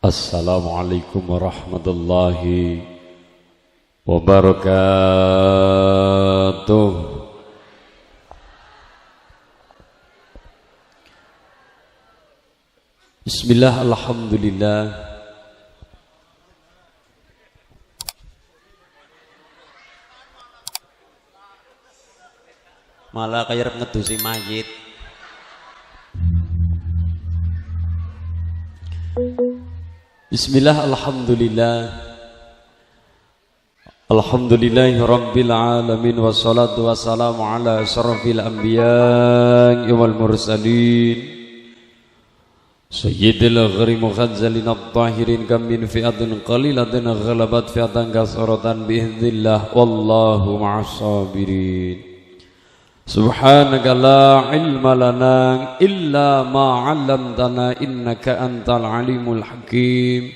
Assalamualaikum warahmatullahi wabarakatuh. Bismillah, alhamdulillah. Malah kayak ngedusi mayit. Bismillah, alhamdulillah. Alhamdulillahi rabbil alamin. Wassalatu wassalamu ala asyrafil anbiya'i wal mursalin sayyidil ghari mukhazzalin at-tahirin kam min fi'atin qalilatin ghalabat fi'atan kasratan bi'iznillah wallahu ma'as sabirin. Subhanaka la ilma lana illa ma 'allamtana innaka antal alimul hakim.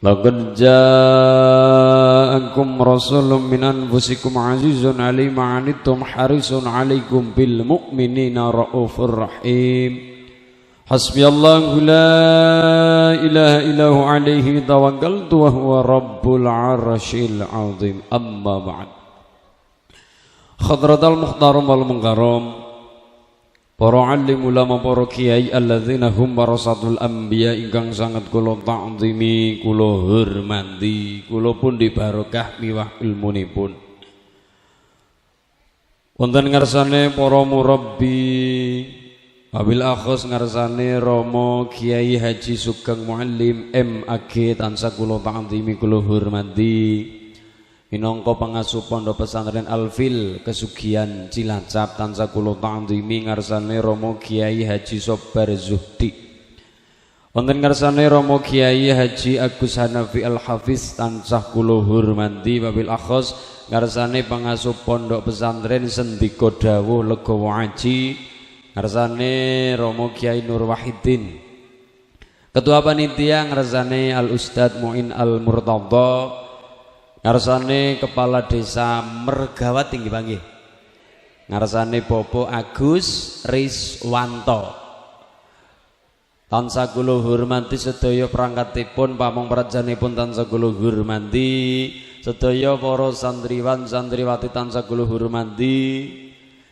Laqad ja'akum rasulun min anfusikum 'azizun 'alaihi ma 'anittum harisun 'alaikum bil mu'minina raufur rahim. Hasbiyallahu la ilaha illahu 'alaihi tawakkaltu wa huwa rabbul 'arsyil 'azim. Amma ba'd. Khadratal mukhtaram wal mungkaram, para alim ulama, para kiai alladzina hum warasatul anbiya ingkang sangat kula ta'zimi, kula hormati, kula pun dibarokah miwah ilmunipun. Wonten ngarsane para murabbi, wabil akhos ngarsane Romo Kiai Haji Sugeng Muallim MAG tansah kula ta'zimi, kula hormati. Minangka pengasuh Pondok Pesantren Al-Fil Kesugihan Cilacap tansah kula ta'zimi ngarsane Romo Kiai Haji Sobar Zuhdi. Wonten ngarsane Romo Kiai Haji Agus Hanafi Al-Hafiz tansah kula hormati. Wabil akhos ngarsane pengasuh Pondok Pesantren Sendika Dawuh Legawa Aji ngarsane Romo Kiai Nur Wahidin. Ketua panitia ngarsane Al Ustad Muin Al Murtadha. Ngarsane Kepala Desa Mergawati nggih panggih. Ngarsane Bapak Agus Riswanto. Tansah kula hormati sedaya perangkatipun, pamong prajanipun tansah kula hormati. Sedaya para santriwan santriwati tansah kula hormati.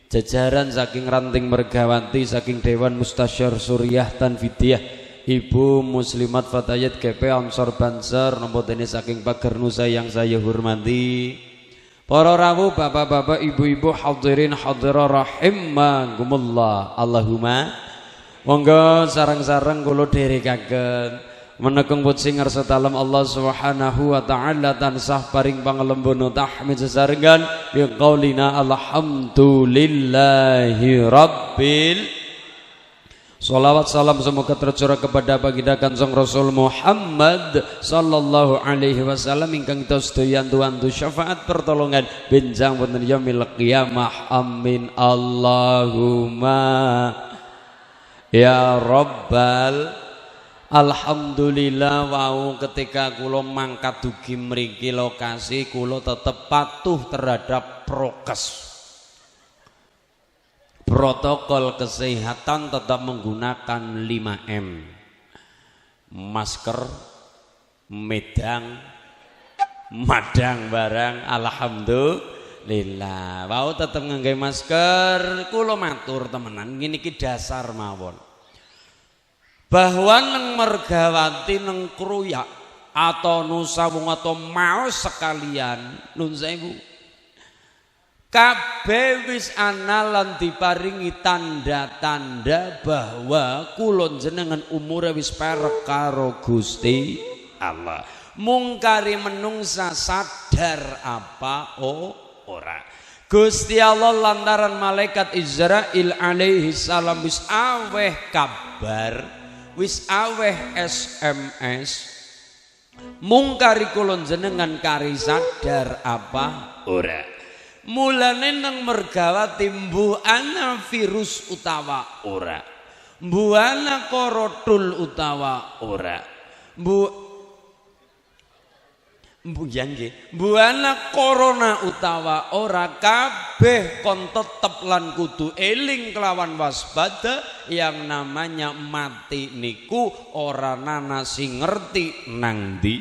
Jajaran saking Ranting Mergawati, saking Dewan Mustasyar Suriah Tanfidiyah, Ibu Muslimat Fatayat GP Ansor Banser, nomor dene saking Pager Nusa yang saya hormati. Para rawuh, bapak-bapak, ibu-ibu, hadirin hadirah rahimakumullah. Allahumma monggo sareng-sareng kula dherekaken menekung puji ngarsa dalem Allah Subhanahu wa taala tansah paring pangalembono tahmid sesarengan bi qaulina alhamdulillahi rabbil. Salawat salam semoga tercurah kepada baginda Kanjeng Rasul Muhammad sallallahu alaihi wasallam ingkang kita sedaya antu syafaat pertolongan benjang wonten yaumil qiyamah. Amin Allahumma ya rabbal. Alhamdulillah wau ketika kula mangkat dugi mriki lokasi kula tetep patuh terhadap prokes. Protokol kesehatan tetap menggunakan 5M. Masker, medang, madang barang, alhamdulillah. Wau tetap ngangge masker, kula matur temenan ngene iki dasar mawon. Bahwa neng Mergawati neng Kruyak atau Nusa Wung atau mau sekalian nun sewu kabeh wis ana lan diparingi tanda-tanda bahwa kula jenengan umure wis perek karo Gusti Allah. Mungkari menungsa sadar apa ora. Gusti Allah lantaran malaikat Israil alaihi salam wis aweh kabar, wis aweh SMS. Mungkari kula jenengan kari sadar apa ora. Mulane nang Mergawati mbuh ana virus utawa ora, mbuh ana korodul utawa ora, mbuh Ya nggih, buana corona utawa ora kabeh kon tetep lan kudu eling kelawan waspada. Yang namanya mati niku ora nana sing ngerti nang ndi,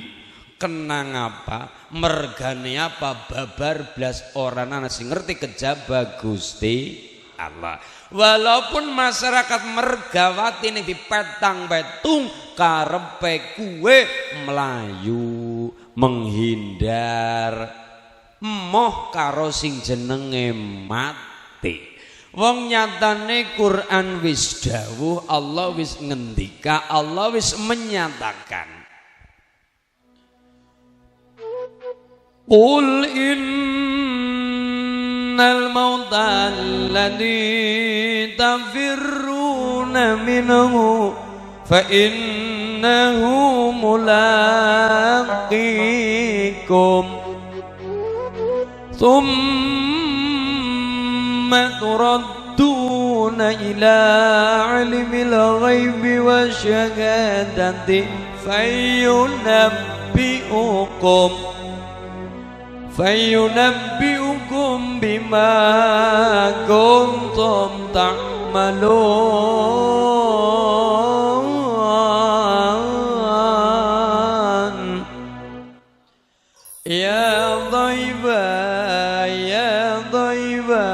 kenang apa, mergane apa, babar blas ora nana sing ngerti kejaba Gusti Allah. Walaupun masyarakat mergawati ini dipetang petung karepe kuwe melayu menghindar moh karo sing jenenge mati. Wong nyatane Quran wis dawuh, Allah wis ngendika, Allah wis menyatakan. Qul innal mauta alladzi tafirruna minhu fa innahu mulaqikum thumma turadduna ila alimil ghaibi wasyahadati fayunabbi'ukum bima kuntum ta'malun. Ya dhaiba ya dhaiba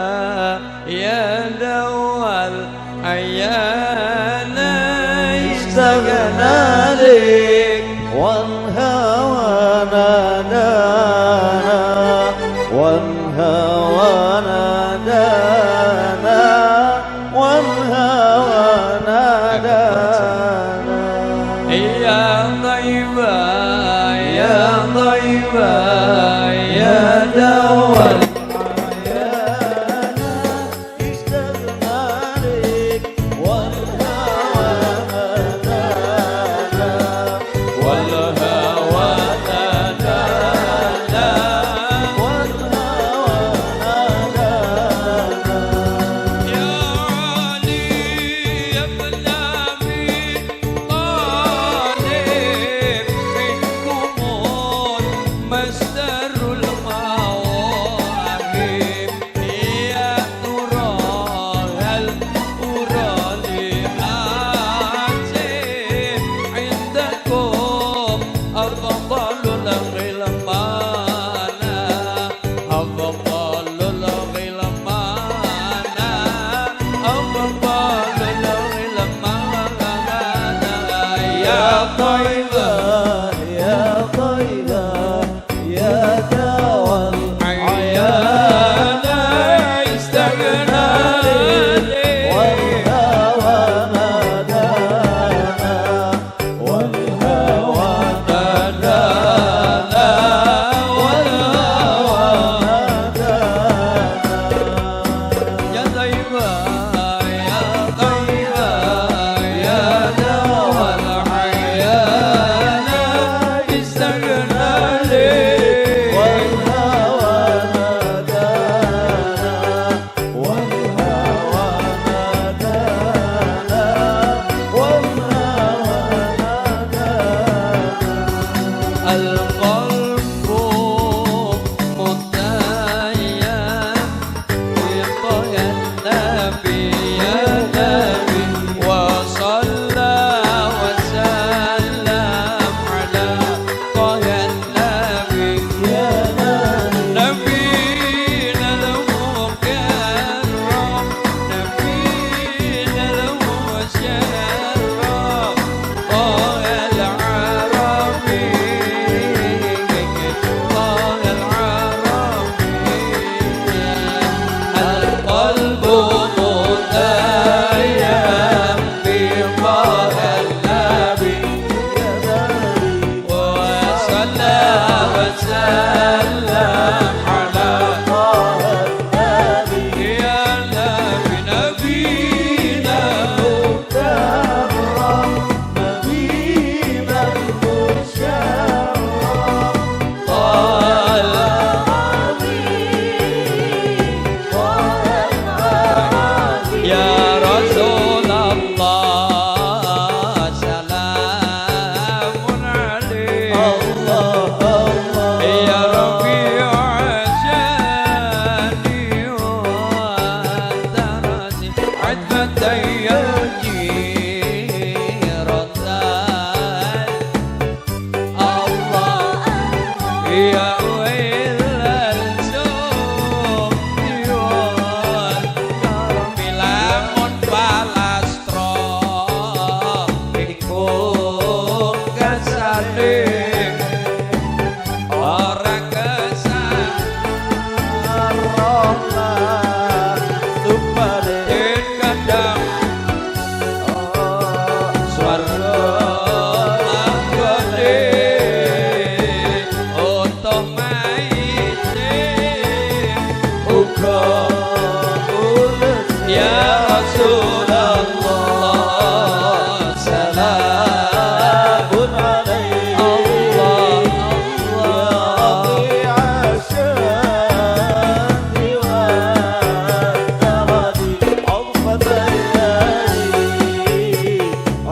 ya dawal ayana istaghna lik wal hawa nadana wal hawa nadana wal hawa nadana. Ya dhaiba ya dhaiba ya dawal Ya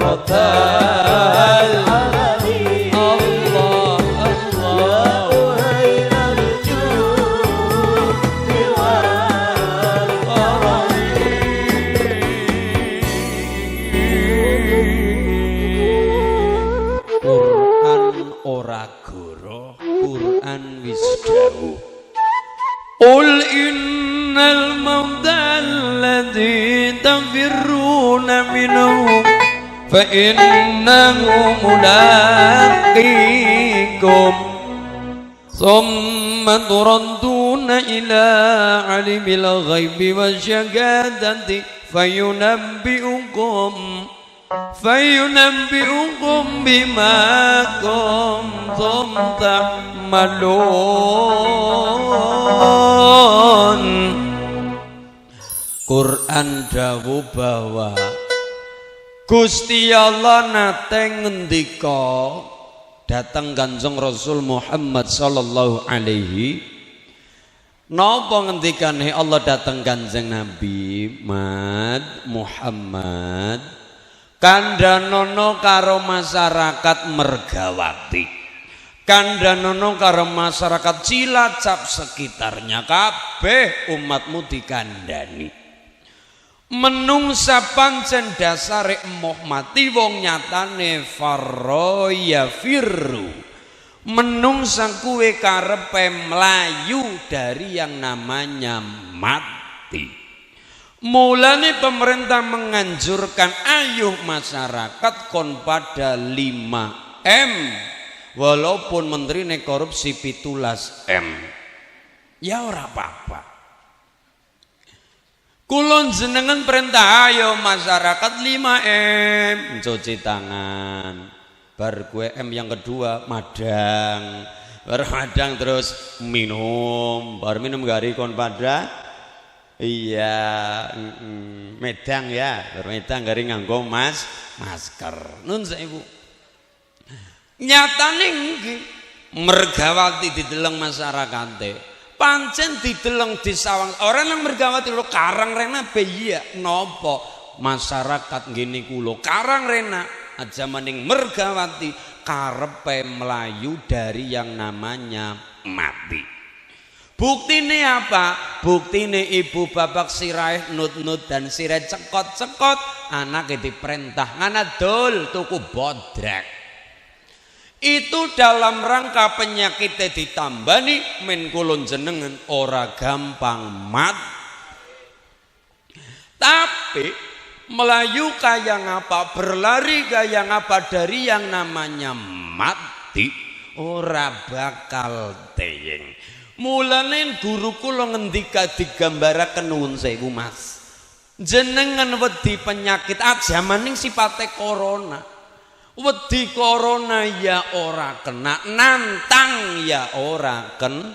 rahmatal alamin Allah Allah khairal judi wal Quran ora goro, Quran wis dawuh. Qul innal mauta alladzi tafirruna minhu fa innahu mulaqikum thumma turadduna ila alimil ghaibi wasyahadati fayunabbi'ukum bima kuntum ta'malun. Quran dawuh bahwa Gusti Allah nate ngendika dateng Kanjeng Rasul Muhammad sallallahu alaihi napa ngendikane Allah dateng Kanjeng Nabi Muhammad kandhanono karo masyarakat Mergawati, kandhanono karo masyarakat Cilacap sekitarnya, kabeh umatmu dikandhani. Menungsa pancen dasare emoh mati wong nyatane farro ya firru. Menungsa kuwe karepe melayu dari yang namanya mati. Mulane pemerintah menganjurkan ayo masyarakat kon pada 5M walaupun menterine korupsi 17M. Ya ora apa-apa. Kulon jenengan perintah ayo masyarakat 5M cuci tangan. Bar gue M yang kedua madang. Bar madang terus minum. Bar minum gari kon pada iya medang ya. Bar medang gari nganggo masker. Nun sewu. Nyatane nggih Mergawati dideleng masyarakate. Pancen dideleng disawang orang nang Mergawati lho Karang Rena iya nopo masyarakat ngene kula Karang Rena aja maning Mergawati karepe melayu dari yang namanya mati. Buktine apa? Buktine ibu bapak sirahe nut-nut dan sirahe cekot-cekot anake diperintah nganadol tuku bodrek. Itu dalam rangka penyakitnya ditambani men kulon jenengan ora gampang mat. Tapi melayu kaya ngapa, berlari kaya ngapa dari yang namanya mati ora bakal teyeng. Mulane guru kula ngendika digambaraken nuwun sewu Mas. Jenengan wedi penyakit aja maning sipate corona. Wedi corona ya ora kena, nantang ya ora kena.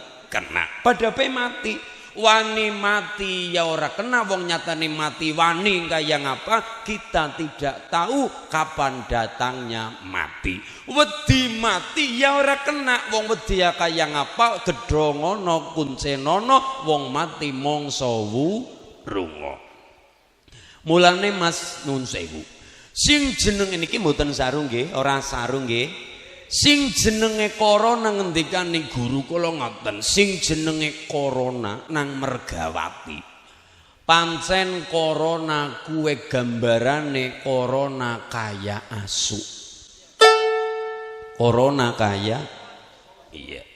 Padahal mati, wani mati ya ora kena, wong nyatane mati wani kaya ngapa kita tidak tahu kapan datangnya mati. Wedi mati ya ora kena, wong wedi ya kaya ngapa gedhongono kuncenono, wong mati mangsa wurunga. Mulane Mas nun sewu. Sing jeneng niki mboten sarung nggih, ora sarung nggih. Sing jenenge corona ngendikane guru kula ngoten, sing jenenge corona nang Mergawati. Pancen corona kuwe gambarane corona kaya asu. Corona kaya iya.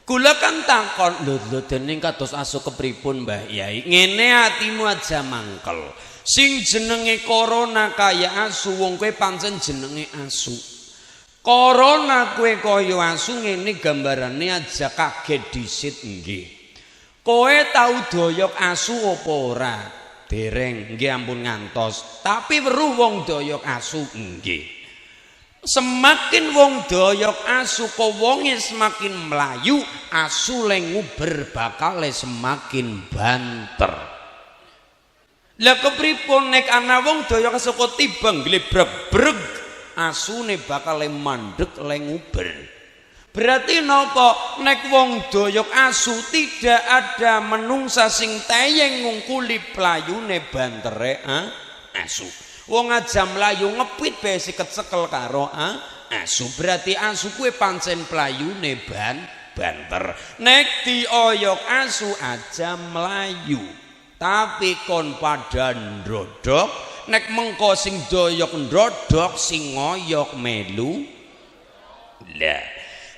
Kula kan takon, lho dening kados asu kepripun Mbah Yai? Ngene atimu aja mangkel. Sing jenenge corona kaya asu wong kowe pancen jenenge asu. Corona kowe kaya asu ngene gambarane aja kaget disit nggih. Kowe tau doyok asu apa ora? Dereng, nggih ampun ngantos. Tapi weruh wong doyok asu nggih. Semakin wong doyok asu kok wonge semakin melayu, asu le nguber bakale semakin banter. Lah kepripun nek ana wong doyok asu kok tibang glebrak-breg asune bakal mandek le nguber. Berarti napa nek wong doyok asu tidak ada menungsa sing teyeng ngungkuli playune bantere asu. Wong aja mlayu ngepit bae kecekel karo asu. Berarti asu kuwi pancen playune banter. Nek dioyok asu aja mlayu. Tapi kon pada ndrodok, nek mengko sing doyok ndrodok sing ngoyok melu. Lah,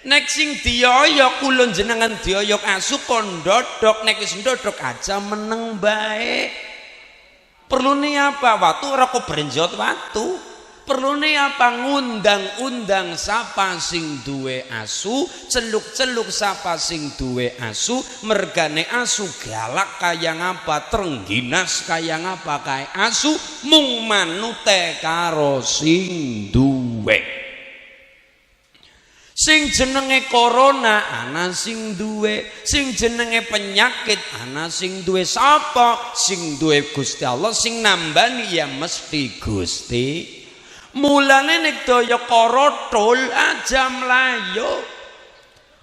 nek sing dioyok kula jenengan dioyok asu kon ndrodok, nek wis ndrodok aja meneng bae. Perlune apa? Watu ora kok brenjot watu. Perlune apa? Ngundang-undang sapa sing duwe asu, celuk-celuk sapa sing duwe asu, mergane asu galak kaya ngapa, trengginas kaya ngapa kae asu, mung manute karo sing duwe. Sing jenenge corona ana sing duwe, sing jenenge penyakit ana sing duwe. Sapa sing duwe? Gusti Allah. Sing nambani ya mesti Gusti. Mulane nek daya korotol aja mlayu.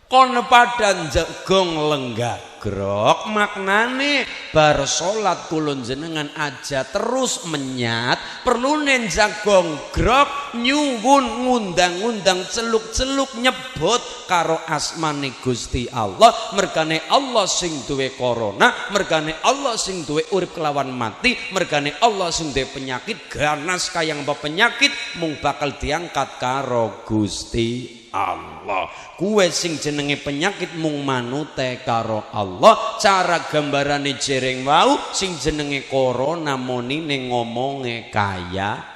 Kon padha jegong lenggagrok, maknane bar salat kula jenengan aja terus menyat, perlune jagong grok nyuwun ngundang-undang celuk-celuk nyebut karo asmane Gusti Allah. Mergane Allah sing duwe corona, mergane Allah sing duwe urip kelawan mati, mergane Allah sing duwe penyakit ganas kayang penyakit mung bakal diangkat karo Gusti Allah. Kuwe sing jenenge penyakit mung manute karo Allah. Cara gambarane jereng wau sing jenenge corona monine ngomonge kaya.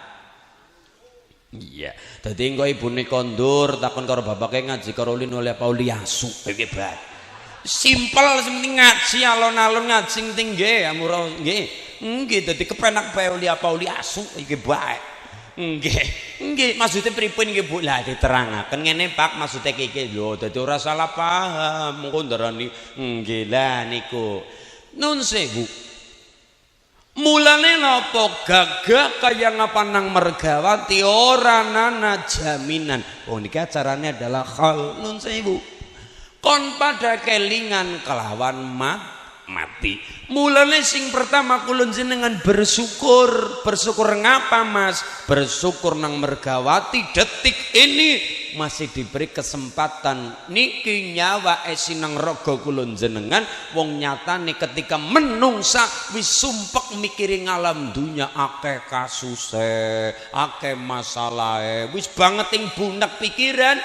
Iya, dadi engko ibune kondur takon karo bapake ngaji karo ulin oleh Pauli asu. Piye bae. Simpel penting ngaji alon-alon ngaji sing tinggi amura nggih. Nggih dadi kepenak bae Pauli asu iki bae. Nggih, maksudnya pripun nggih Bu? Lah diterangaken ngene Pak, maksudnya iki lho, dadi ora salah paham. Mengko ndarani nggih lah niku. Nun sewu. Mulane napa gagah kaya ngapa nang mergawati ora nana jaminan. Oh niki acarane adalah hal nun sewu. Kon pada kelingan kelawan mati. Mulane sing pertama kula jenengan bersyukur. Bersyukur ngapa Mas? Bersyukur nang mergawati detik ini masih diberi kesempatan niki nyawa sinang raga kula jenengan. Wong nyatane ketika menungsa wis sumpek mikiri ngalam dunya akeh kasuse, akeh masalahe, wis banget ing bunek pikiran.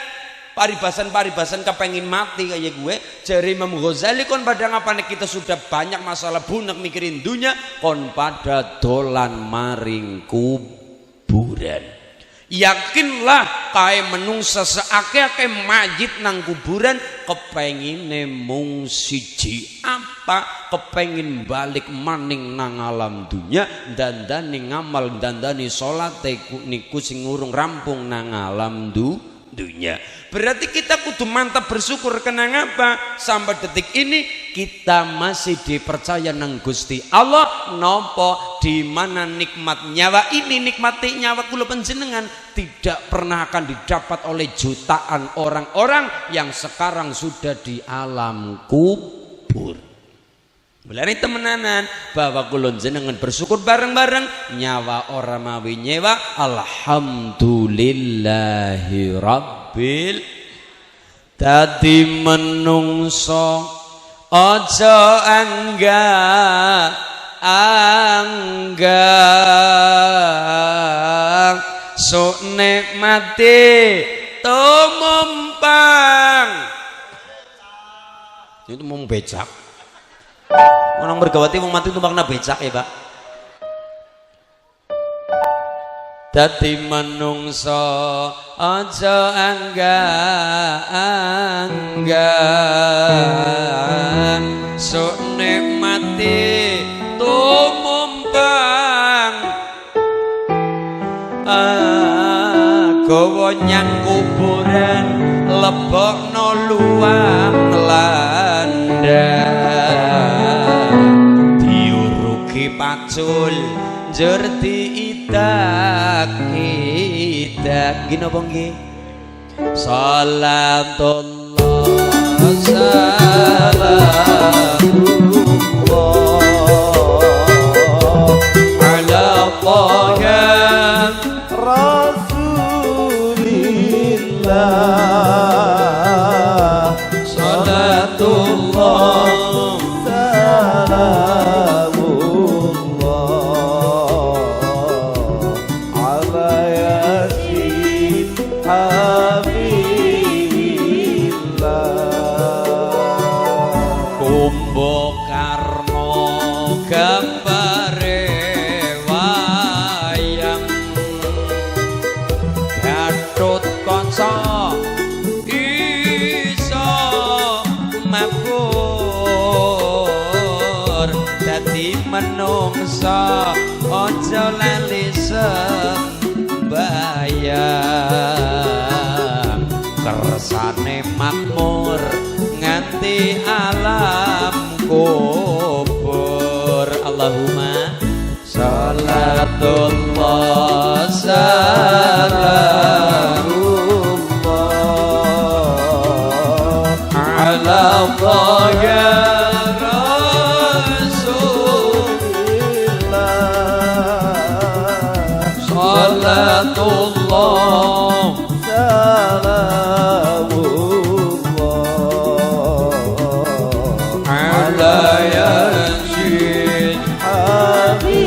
Paribasan kepengin mati kayak gue. Jari Imam Ghazali kon pada ngapane kita sudah banyak masalah bunek mikirin dunya, kon pada dolan maring kuburan. Yakinlah kae menungsa seake-ake majid nang kuburan kepengine mung siji apa? Kepengin balik maning nang alam dunya, dandani ngamal, dandani salat niku sing urung rampung nang alam dunya. Berarti kita kudu mantap bersyukur kenang apa? Sampai detik ini kita masih dipercaya nang Gusti Allah. Nopo di mana nikmat nyawa ini, nikmati nyawa kula panjenengan tidak pernah akan didapat oleh jutaan orang-orang yang sekarang sudah di alam kubur. Mulane temenanan bahwa kula jenengan bersyukur bareng-bareng nyawa ora mawi nyewa. Alhamdulillahi rabbil. Dadi menungso aja anggang sok nikmati tumumpang. Itu mung becak. Orang bergawati wong mati tumpang na becak ya Pak. Dadi manungsa aja anggang sok nikmati tumumpang. Gawa nyang kuburan lebokno luang landang diurugi pacul njur diidak-idak. Gini apa nggih? Salatullah salamullah ala Taha Rasulillah salatullah salamullah ala yasin habibillah Kumbakarna gambare wayang Gatut kanca iso mabur dadi menungsa aja lali sembayang kersane makmur nganti alam kubur Allahumma salatullah salamullah ala ya Rasulillah salatullah salamullah ala yasin habibillah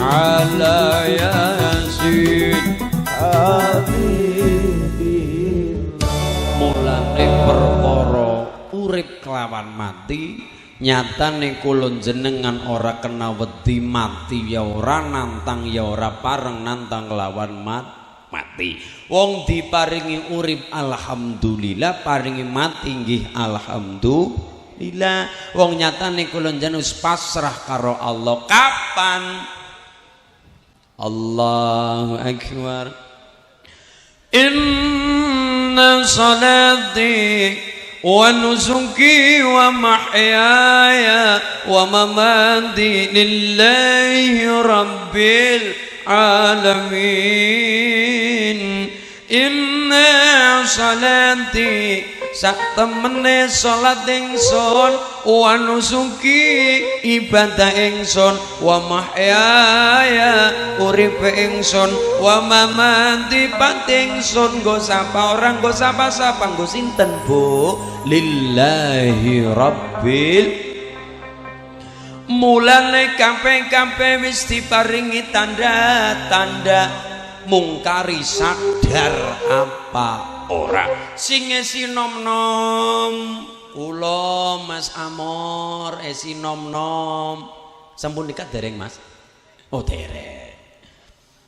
ala yasin mulane perkara urip kelawan mati nyatane kula jenengan ora kena wedi mati ya ora nantang ya ora pareng nantang lawan mati wong diparingi urip alhamdulillah paringi mati nggih alhamdulillah wong nyatane kula jenengan wis pasrah karo Allah kapan Allahu akbar inna salati wa nusuki wa mahyaya wa mamati lillahi rabbil alamin inna salati sak temene salat ingsun wa nusuki ibadah ingsun wa mahyaya uripe ingsun wa mamati pati ingsun nggo sapa orang nggo sapa-sapa nggo sinten Bu lillahi rabbil mulane kabeh-kabeh wis diparingi tanda-tanda mungkari sadar apa ora sing esi nom-nom kula Mas Amor esi nom-nom sampun nikah dereng Mas oh dereng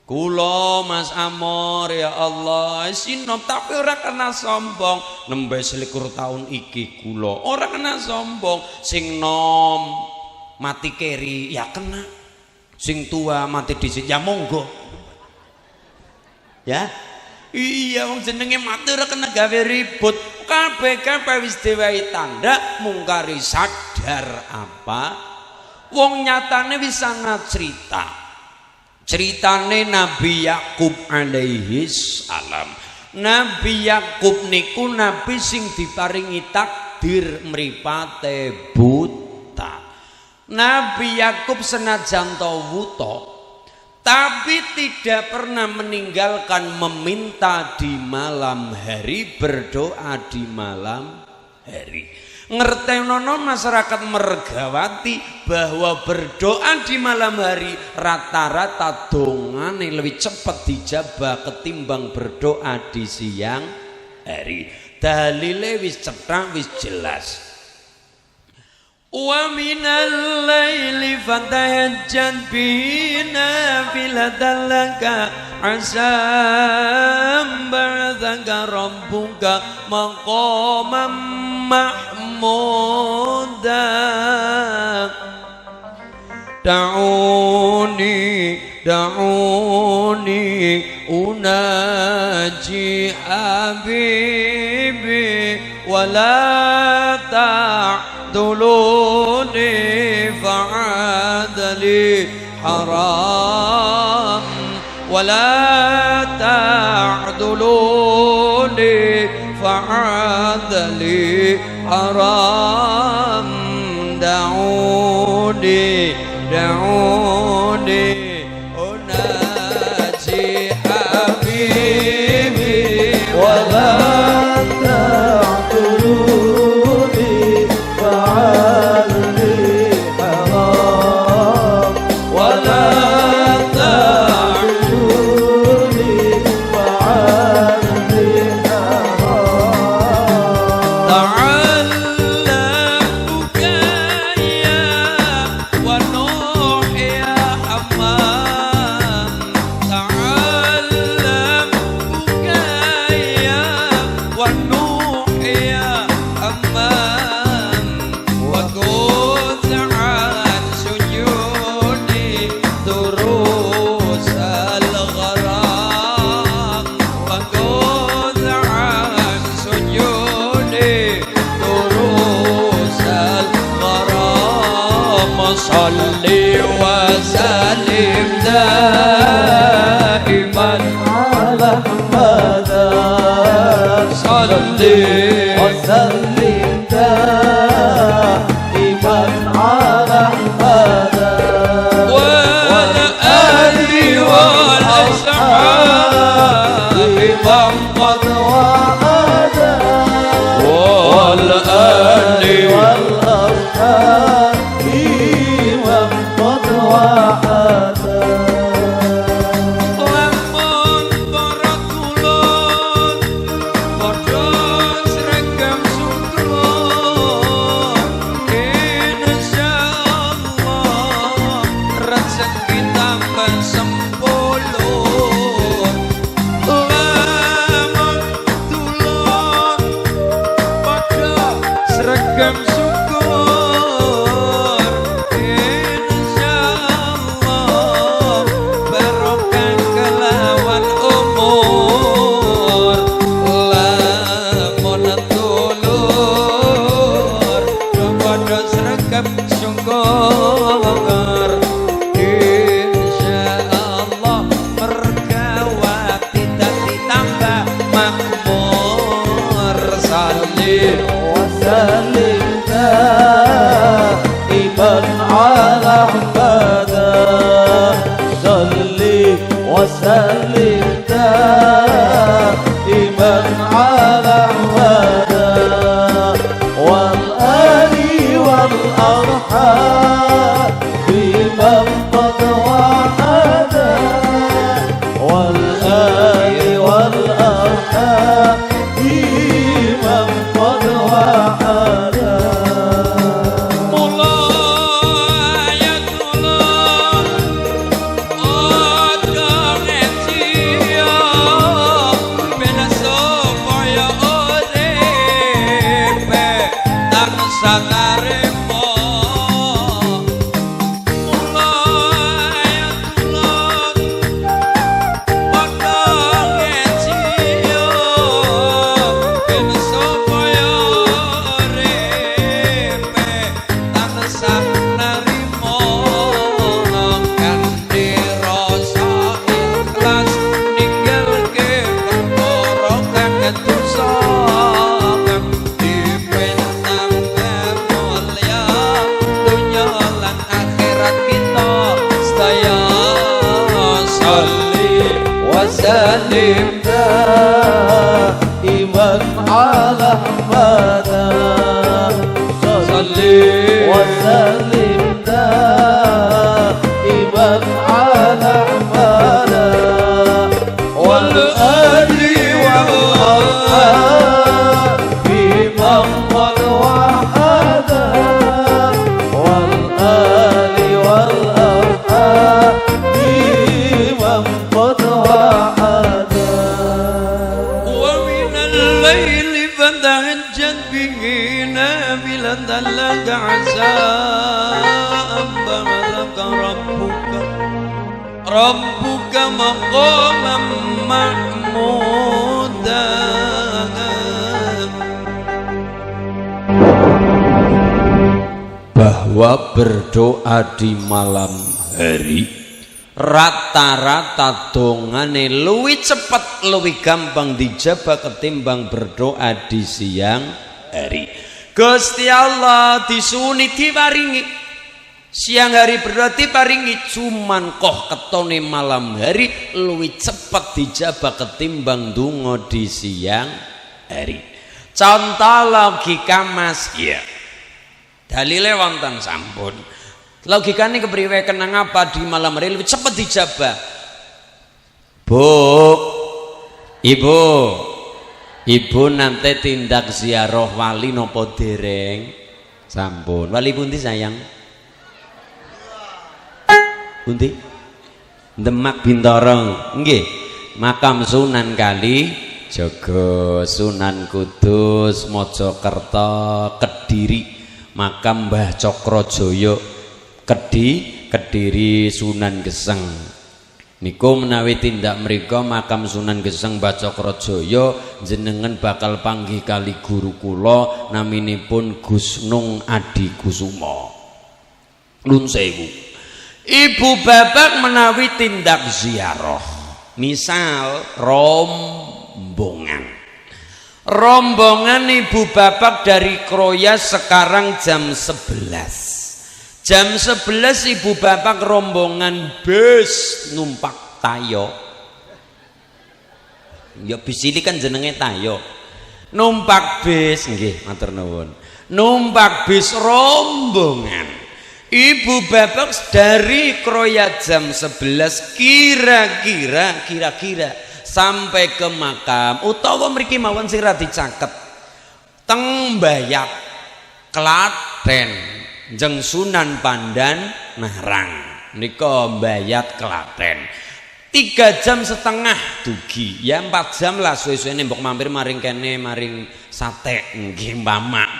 kula Mas Amor ya Allah esi nom tapi ora kena sombong nembe 21 tahun iki kula ora kena sombong sing nom mati keri ya kena sing tua mati dhisik ya monggo ya iya wong jenenge mati ora kena gawe ribut kabeh-kabeh wis diwehi tanda mungkari sadar apa wong nyatane wis ana ceritane Nabi Yakub alaihi salam Nabi Yakub niku nabi sing diparingi takdir mripate buta Nabi Yakub senajan wuta tapi tidak pernah meninggalkan meminta di malam hari berdoa di malam hari ngertenono masyarakat Mergawati bahwa berdoa di malam hari rata-rata dongane lebih cepat dijabah ketimbang berdoa di siang hari dalile wis cetha wis jelas wa minal laili fatahajjad bihi nafilatan laka asam ba'athaka rabbuka maqaman mahmuda da'uni unaji habibi wala ta'duluni fa'adali haram wala ta'duluni fa'adali haram da'uni sunyuni unaji habibi ولا تعذروني فعلي حرام ولا تعذروني فعلي حرام تعلمك يا ونوح يا حمام تعلمك يا ونوح يا حمام وكنت عن سجودي دروس الغرام وكنت عن سجودي دروس الغرام صلي وسلم دائما على أحمد صلي وسلم دائما على أحمد والآل والأصحاب من قد وعدا والآل والأصحاب من قد وعدا lamun para kulon padha sregep syukur insyaallah rezeki tambah sempulur lamun tulon padha sregep syukur insyaallah barokah kelawan umur lamun tulur padha sregep syukur insyaallah mergawati dadi tambah makmur salih وسلم دائما على أحمد صلي وسلم دائما على أحمد والآل والأرحام بمن قد وعدا والآل والأرحام بمن قد وعدا mulai tulur ojo ngecio ben supaya uripe tansah narema mulai tulur ojo ngecio ben supaya uripe tansah narima kanthi rasa ikhlas ninggalke perkara kang dosa dipentang mulya dunya lan akhirat kita sedaya salli wa sallim دائما على أحمد صلي وسلم دائما على أحمد والآل والأصحاب بمن قد وعدا والآل والأصحاب بمن قد وعدا ومن الليل فتهجد به نافلة لك عسى أن يبعثك ربك مقاما محمودا bahwa berdoa di malam hari rata-rata dongane luwih cepet luwih gampang dijabah ketimbang berdoa di siang hari. Gusti Allah disuni diparingi Siang hari berarti paringi cuman koh ketone malam hari luwih cepet dijabah ketimbang donga di siang hari. Contoh logika Mas, iya. Dalile wonten sampun. Logikane kepriwe kenang apa di malam hari luwih cepet dijabah? Bu, Ibu nanti tindak ziarah wali nopo dereng? Sampun. Wali pundi sayang? Pundi? Demak Bintoro. Nggih. Makam Sunan Kalijaga, Sunan Kudus, Mojokerto, Kediri. Makam Mbah Cokrojoyo, Kediri, Sunan Geseng. Niku menawi tindak mriko makam Sunan Geseng Mbah Cokrojoyo jenengan bakal panggih kali guru kula naminipun Gus Nung Adi Kusumo. Nuwun sewu. Ibu bapak menawi tindak ziarah. Misal rombongan. Rombongan ibu bapak dari Kroya sekarang jam 11. Jam 11 ibu bapak rombongan bus numpak tayo. Ya bis ini kan jenenge tayo. Numpak bis nggih matur nuwun. Numpak bis rombongan. Ibu bapak dari Kroya jam 11 kira-kira sampai ke makam utawa mriki mawon sira dicaket teng Mbayak Klaten. Jeng Sunan Pandan Narang nika Mbayat Klaten 3,5 jam dugi ya 4 jam lah suwe-suwene mbok mampir maring kene maring sate nggih Mbak.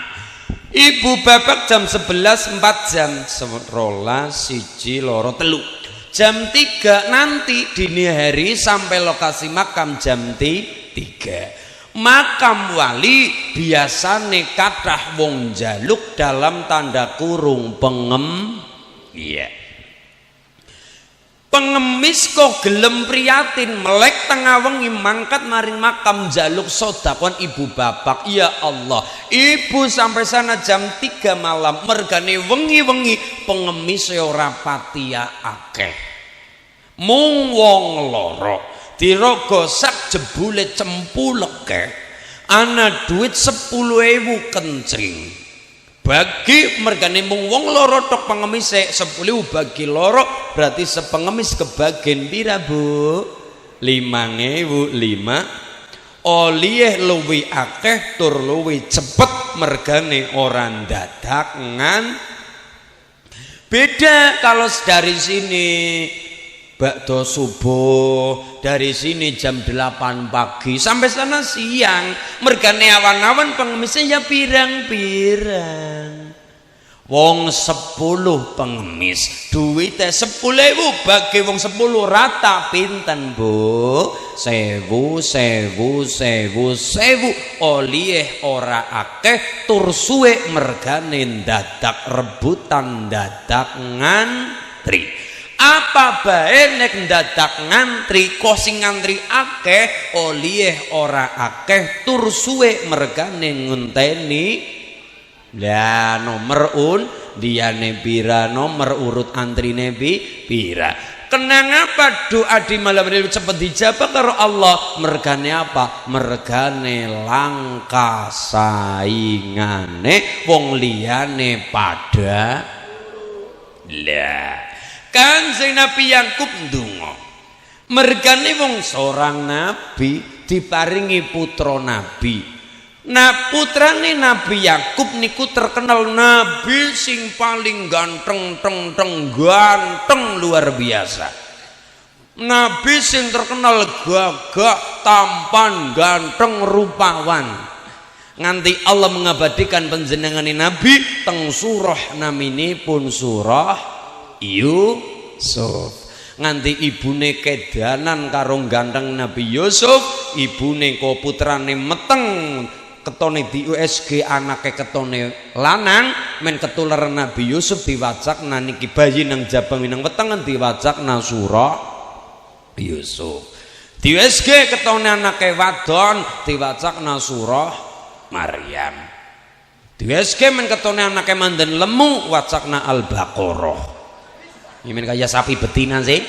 Ibu bapak jam 11 4 jam 12 1 2 3 jam 3 nanti dini hari sampai lokasi makam jam 3. Makam wali biasane kathah wong jaluk dalam tanda kurung pengemis kok gelem priyatin melek tengah wengi mangkat maring makam jaluk sodakon ibu bapak. Ya Allah, ibu sampai sana jam 3 malam mergane wengi-wengi pengemis ora patia akeh mung wong loro dirogo sak jebule cempuleke ana duit 10.000 kencring bagi mergane mung wong loro tok pengemise 10.000 bagi loro berarti sepengemis kebagian pira Bu? 5.005 olih luwih akeh tur luwih cepet mergane orang dadakan. Beda kalau dari sini bakdo subuh dari sini jam 8 pagi sampai sana siang mergane awan-awan pengemisnya ya pirang-pirang wong 10 pengemis duwite 10.000 bagi wong 10 rata pinten Bu? 1.000 olih ora akeh tur suwe mergane dadak rebutan dadak ngantri. Apa bae nek dadak ngantri kok sing ngantri akeh olih ora akeh tur suwe mergane ngenteni lah nomor diane pira nomor urut antrine pira. Kenang apa doa di malam ini cepet dijabah karo Allah mergane apa? Mergane langka saingane wong liyane pada lah. Kanjeng Nabi Yakub ndonga mergane wong seorang nabi diparingi putra nabi. Nah putrane Nabi Yakub niku terkenal nabi sing paling ganteng ganteng luar biasa. Nabi sing terkenal gagah tampan ganteng rupawan. Nganti Allah mengabadikan panjenengane nabi teng surah naminipun surah Yusuf. Nganti ibune kedanan karo ganteng Nabi Yusuf, ibune kok putrane meteng ketone di USG anake ketone lanang men ketularan Nabi Yusuf diwacak niki bayi nang jabang nang wetengen diwacak surah Yusuf. Di USG ketone anake wadon diwacak surah Maryam. Diweske men ketone anake manden lemu wacakna Al-Baqarah. Ini kaya sapi betina sih.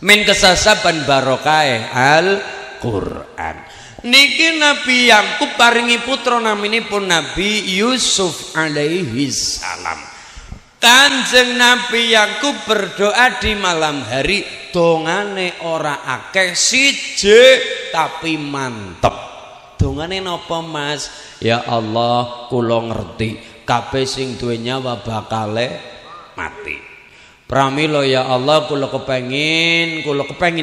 Men kesasaban barokahe Al-Qur'an. Niki Nabi Yakub paringi putra naminipun Nabi Yusuf alaihi salam. Kanjeng Nabi Yakub berdoa di malam hari, dongane ora akeh siji tapi mantep. Dongane napa Mas? Ya Allah, kula ngerti kabeh sing duwe nyawa bakale mati. Pramila ya Allah, kula kepengin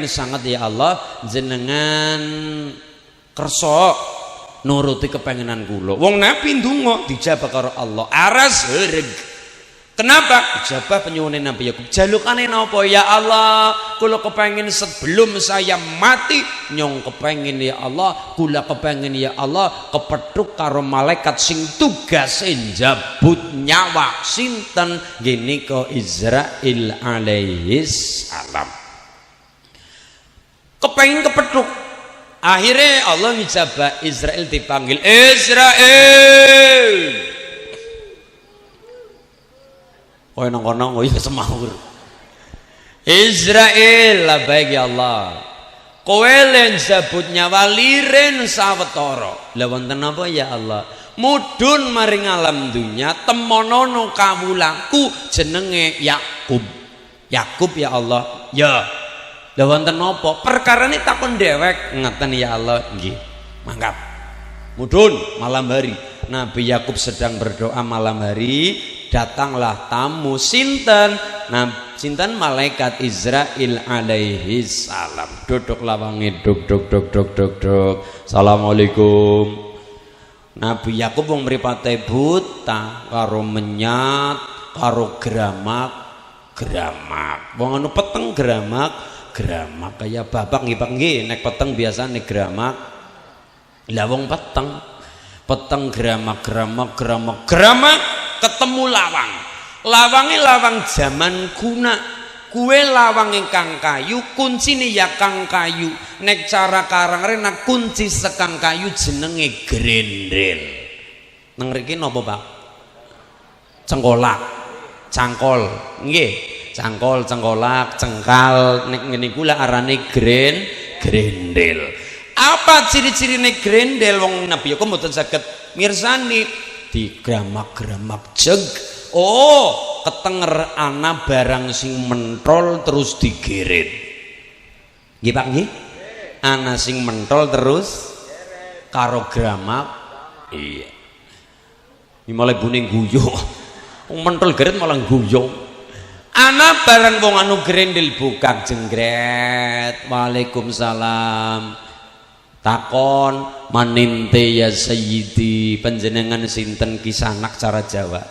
sangat ya Allah jenengan kersa nuruti kepengenan kula. Wong Nabi ndonga dijabah karo Allah. Aras hereg. Kenapa? Dijabah penyuwune Nabi Yakub. Jalukane napa? Ya Allah, kula kepengin sebelum saya mati nyong kepengin ya Allah, kula kepengin ya Allah kepethuk karo malaikat sing tugase njabut nyawa sinten gini ko Israil alaihi salam. Kepengin kepethuk. Akhirnya Allah ngijabah Israel dipanggil Israel. Kowe nang kono ya semawur. Israel la baik ya Allah. Kowe len sabut nyawa liren sawetara. Lah wonten napa ya Allah? Mudhun maring alam dunya temonono kawulaku jenenge Yakub. Yakub ya Allah. Ya. Lah wonten napa? Perkarane takon dhewek ngeten ya Allah. Nggih. Mangkat. Mudhun malam hari. Nabi Yakub sedang berdoa malam hari, datanglah tamu sinten? Sinten malaikat Israil alaihi salam. Duduk lawange duk. Assalamualaikum. Nabi Yakub wong mripate buta karo menyat karo gramak. Wong anu peteng gramak kaya babak nggih nek peteng biasane gramak. Lah wong peteng gramak ketemu lawange lawang zaman kuna. Kue lawang ingkang kayu, kuncine ya kang kayu. Nek cara karang nak kunci sekang kayu jenenge grendel. Nang mriki napa Pak? Cangkol nggih, cengkolak, cengkal. Nek ngene kula arane grendel. Apa ciri-cirine grendel? Wong Nabi Yakub mboten saged mirsani di gramak jeg. Oh, ketenger ana barang sing mentol terus digeret. Nggih Pak nggih? Ana sing mentol terus karo gramak. Iya. Iki mulai buning guyu. Wong mentol geret malah guyu. Ana barang wong anu grendel bukak jengret. Waalaikumsalam. Takon maninte ya sayyidi, panjenengan sinten kisanak cara Jawa.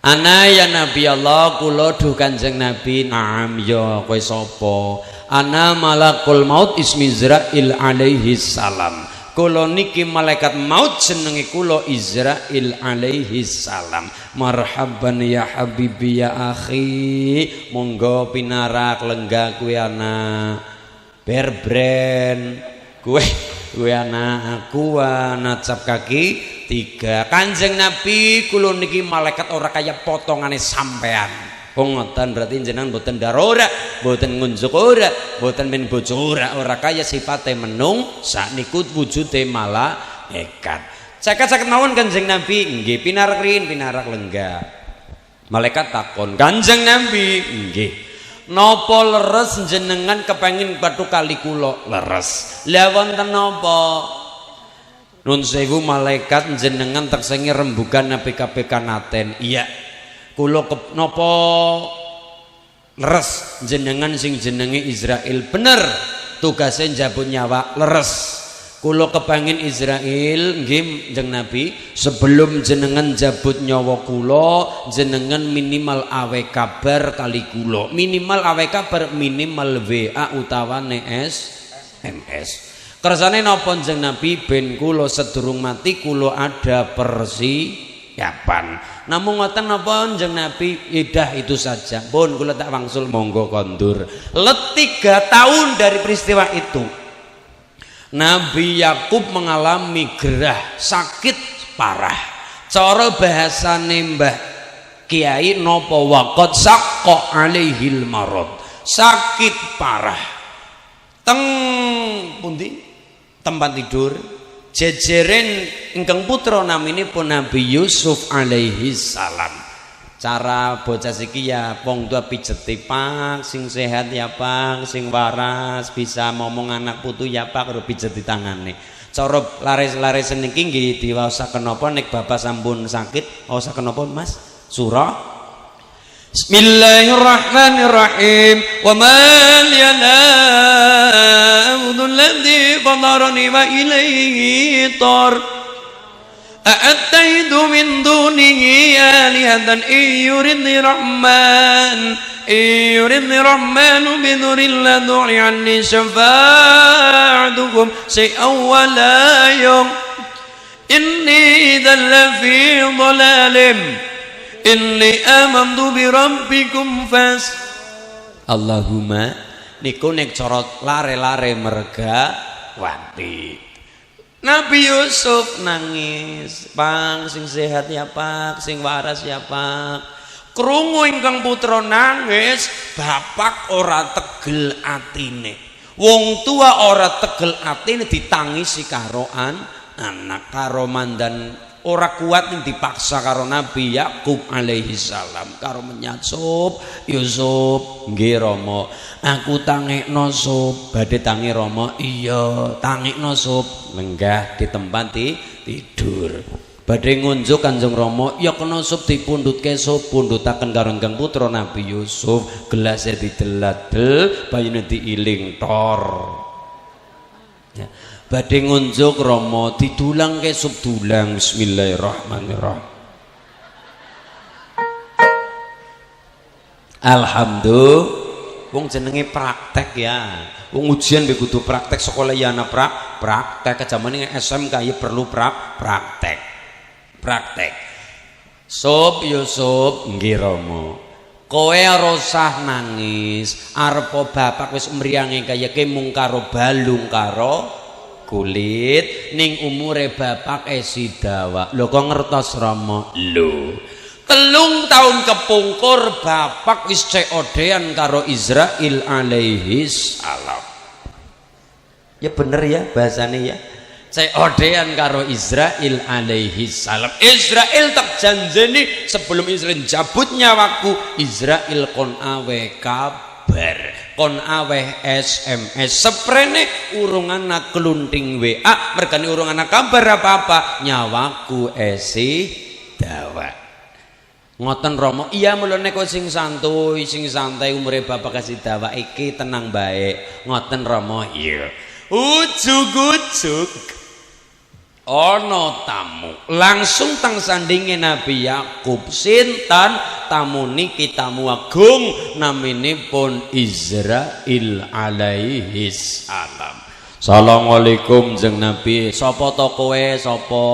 Ana ya Nabi Allah, kula duh Kanjeng Nabi. Naam ya, kowe sapa? Ana malakul maut ismi Israil alaihi salam. Kula niki malaikat maut jenenge kula Israil alaihi salam. Marhaban ya habibi ya akhi. Monggo pinarak lenggah kuwi ana. Berbren kue anak aku nacap kaki 3. Kanjeng Nabi kula niki malaikat ora kaya potongane sampean. Ngoten berarti jenengan boten darora, boten ngunjuk ora, boten men bojo ora kaya sifate menung sakniku wujude malaikat. Caket mawon Kanjeng Nabi, nggih pinarak lenggah. Malaikat takon, Kanjeng Nabi, nggih. Napa leres jenengan kepengin batu kali kula? Leres. Lah wonten napa? Nun sewu malaikat jenengan teksengi rembugan PKPK Naten. Iya. Kula napa leres jenengan sing jenenge Israil. Bener. Tugasnya njabut nyawa leres. Kula kepengin Israil nggih Kanjeng Nabi, sebelum jenengan jabut nyawa kula jenengan minimal awe kabar kali kula. Minimal awe kabar, minimal WA utawane SMS. Kersane napa Kanjeng Nabi? Ben kula sedurung mati kula ada persiapan. Namung ngoten napa Kanjeng Nabi? Idah itu saja. Pun kula tak wangsul monggo kondur. Let 3 tahun dari peristiwa itu Nabi Yakub mengalami gerah sakit parah. Cara bahasane Mbah Kiai nopo waqad saqqa alaihil marad, sakit parah. Teng pundi tempat tidur jejeren ingkang putra naminipun Nabi Yusuf alaihi salam. Cara bocah siki ya wong tua pijeti Pak, sing sehat ya Pak, sing waras bisa ngomong anak putu ya Pak, karo pijeti tangane. Cara laris-laris niki nggih diwaosaken napa nek bapak sampun sakit, waosaken napa Mas? Surah Bismillahirrahmanirrahim. Wa man yana'udhu alladhi fadarani wa ilayhi tar a'attaidu min dunihi alihatan iyuridni rahmanu bidurin la du'i anni syafa'atukum say'aw wa la yung inni dhalla fi dhalalim inni amantu bi rabbikum fas. Allahumma niku nek cara lare-lare merga wanti. Nabi Yusuf nangis, Pak sing sehat ya Pak, sing waras ya Pak. Krungu ingkang putra nangis, bapak ora tegel atine. Wong tua ora tegel atine ditangisi karo anak karo mandan. Ora kuat yang dipaksa karo Nabi Yakub alaihi salam karo menyasup Yusuf nggih Rama aku tangekno sup badhe tangi Rama iya tangekno sup lenggah di tempat tidur badhe ngunjuk Kanjeng Rama ya kena sup dipundhutke sup pundhutaken karo ingkang putra Nabi Yusuf gelasé dideladel bayune diiling tor ya. Badhe ngunjuk Rama didulang ke sup dulang. Bismillahirrahmanirrahim. Alhamdulillah wong jenenge praktek ya. Wong ujian mbek kudu praktek sekolah ya ana praktek kejamane SMK ya perlu praktek. Sup Yusuf nggih Rama. Kowe ora usah nangis. Arep bapak wis mriyange kaya ke mung karo balung karo kulit ning umure bapak sidawa lho kok ngertos Rama lho 3 tahun kepungkur bapak wis ceodean karo Israil alaihi salam ya bener ya bahasane ya ceodean karo Israil alaihi salam. Israil tak janjeni sebelum Israil jabut nyawaku Israil kon awe kabar kon aweh SMS seprene urung ana klunting WA mergane urung ana kabar apa-apa nyawaku esi dawa ngoten Rama iya mulane kok sing santuy sing santai umure bapak kasih dawa iki tenang baik ngoten Rama iya ujug-ujug ana tamu langsung tang sandinge Nabi Yakub sinten tamu niki tamu agung naminipun Israil alaihi salam. Assalamualaikum jeng Nabi sapa to kowe sapa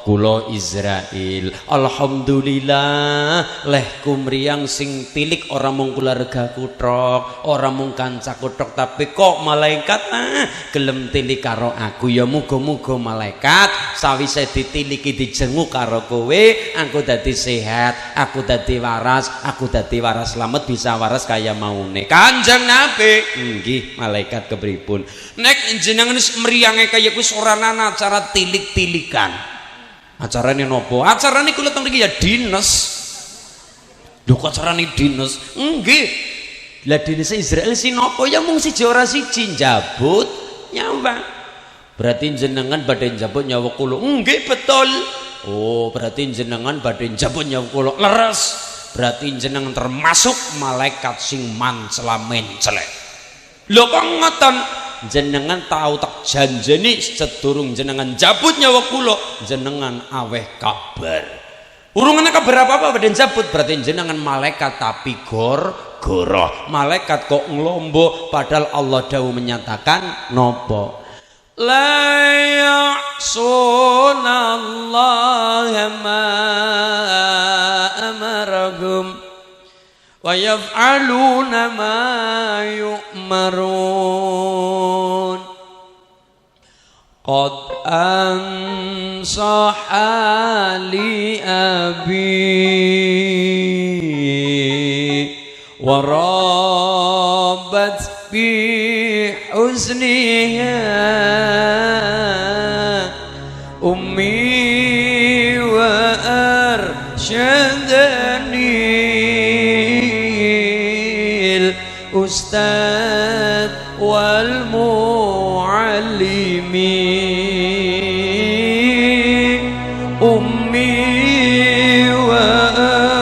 kula Israil alhamdulillah lehku mriyang sing tilik ora mung keluargaku tok ora mung kancaku tok tapi kok malaikat gelem tilik karo aku ya muga-muga malaikat sawise ditiliki dijenguk karo kowe aku dadi sehat aku dadi waras slamet bisa waras kaya maune Kanjeng Nabi nggih malaikat kepripun nek jenengan meriange kaya wis ora ana acara tilik-tilikan acarane nopo acarane kula teng mriki ya dinas lho kok acarane dinas nggih lah dinas Israel sinapa ya mung siji ora siji njabut nyawa berarti jenengan badhe njabut nyawa kula nggih betul oh berarti jenengan badhe njabut nyawa kula leres berarti jenengan termasuk malaikat sing mencela-mencelek lho kok ngoten jenengan tahu tak janjeni sedurung jenengan jabut nyawa kula jenengan aweh kabar urungan kabar apa-apa badan jabut berarti jenengan malaikat tapi goroh malaikat kok ngelombok padahal Allah dawuh menyatakan nopo la ya'sunallaha ma amarahum wa yaf'aluna ma yu'marun قد أنصح لأبي وربت بحزنها أمي وأرشدني الأستاذ والمعلم أمي وأرشدني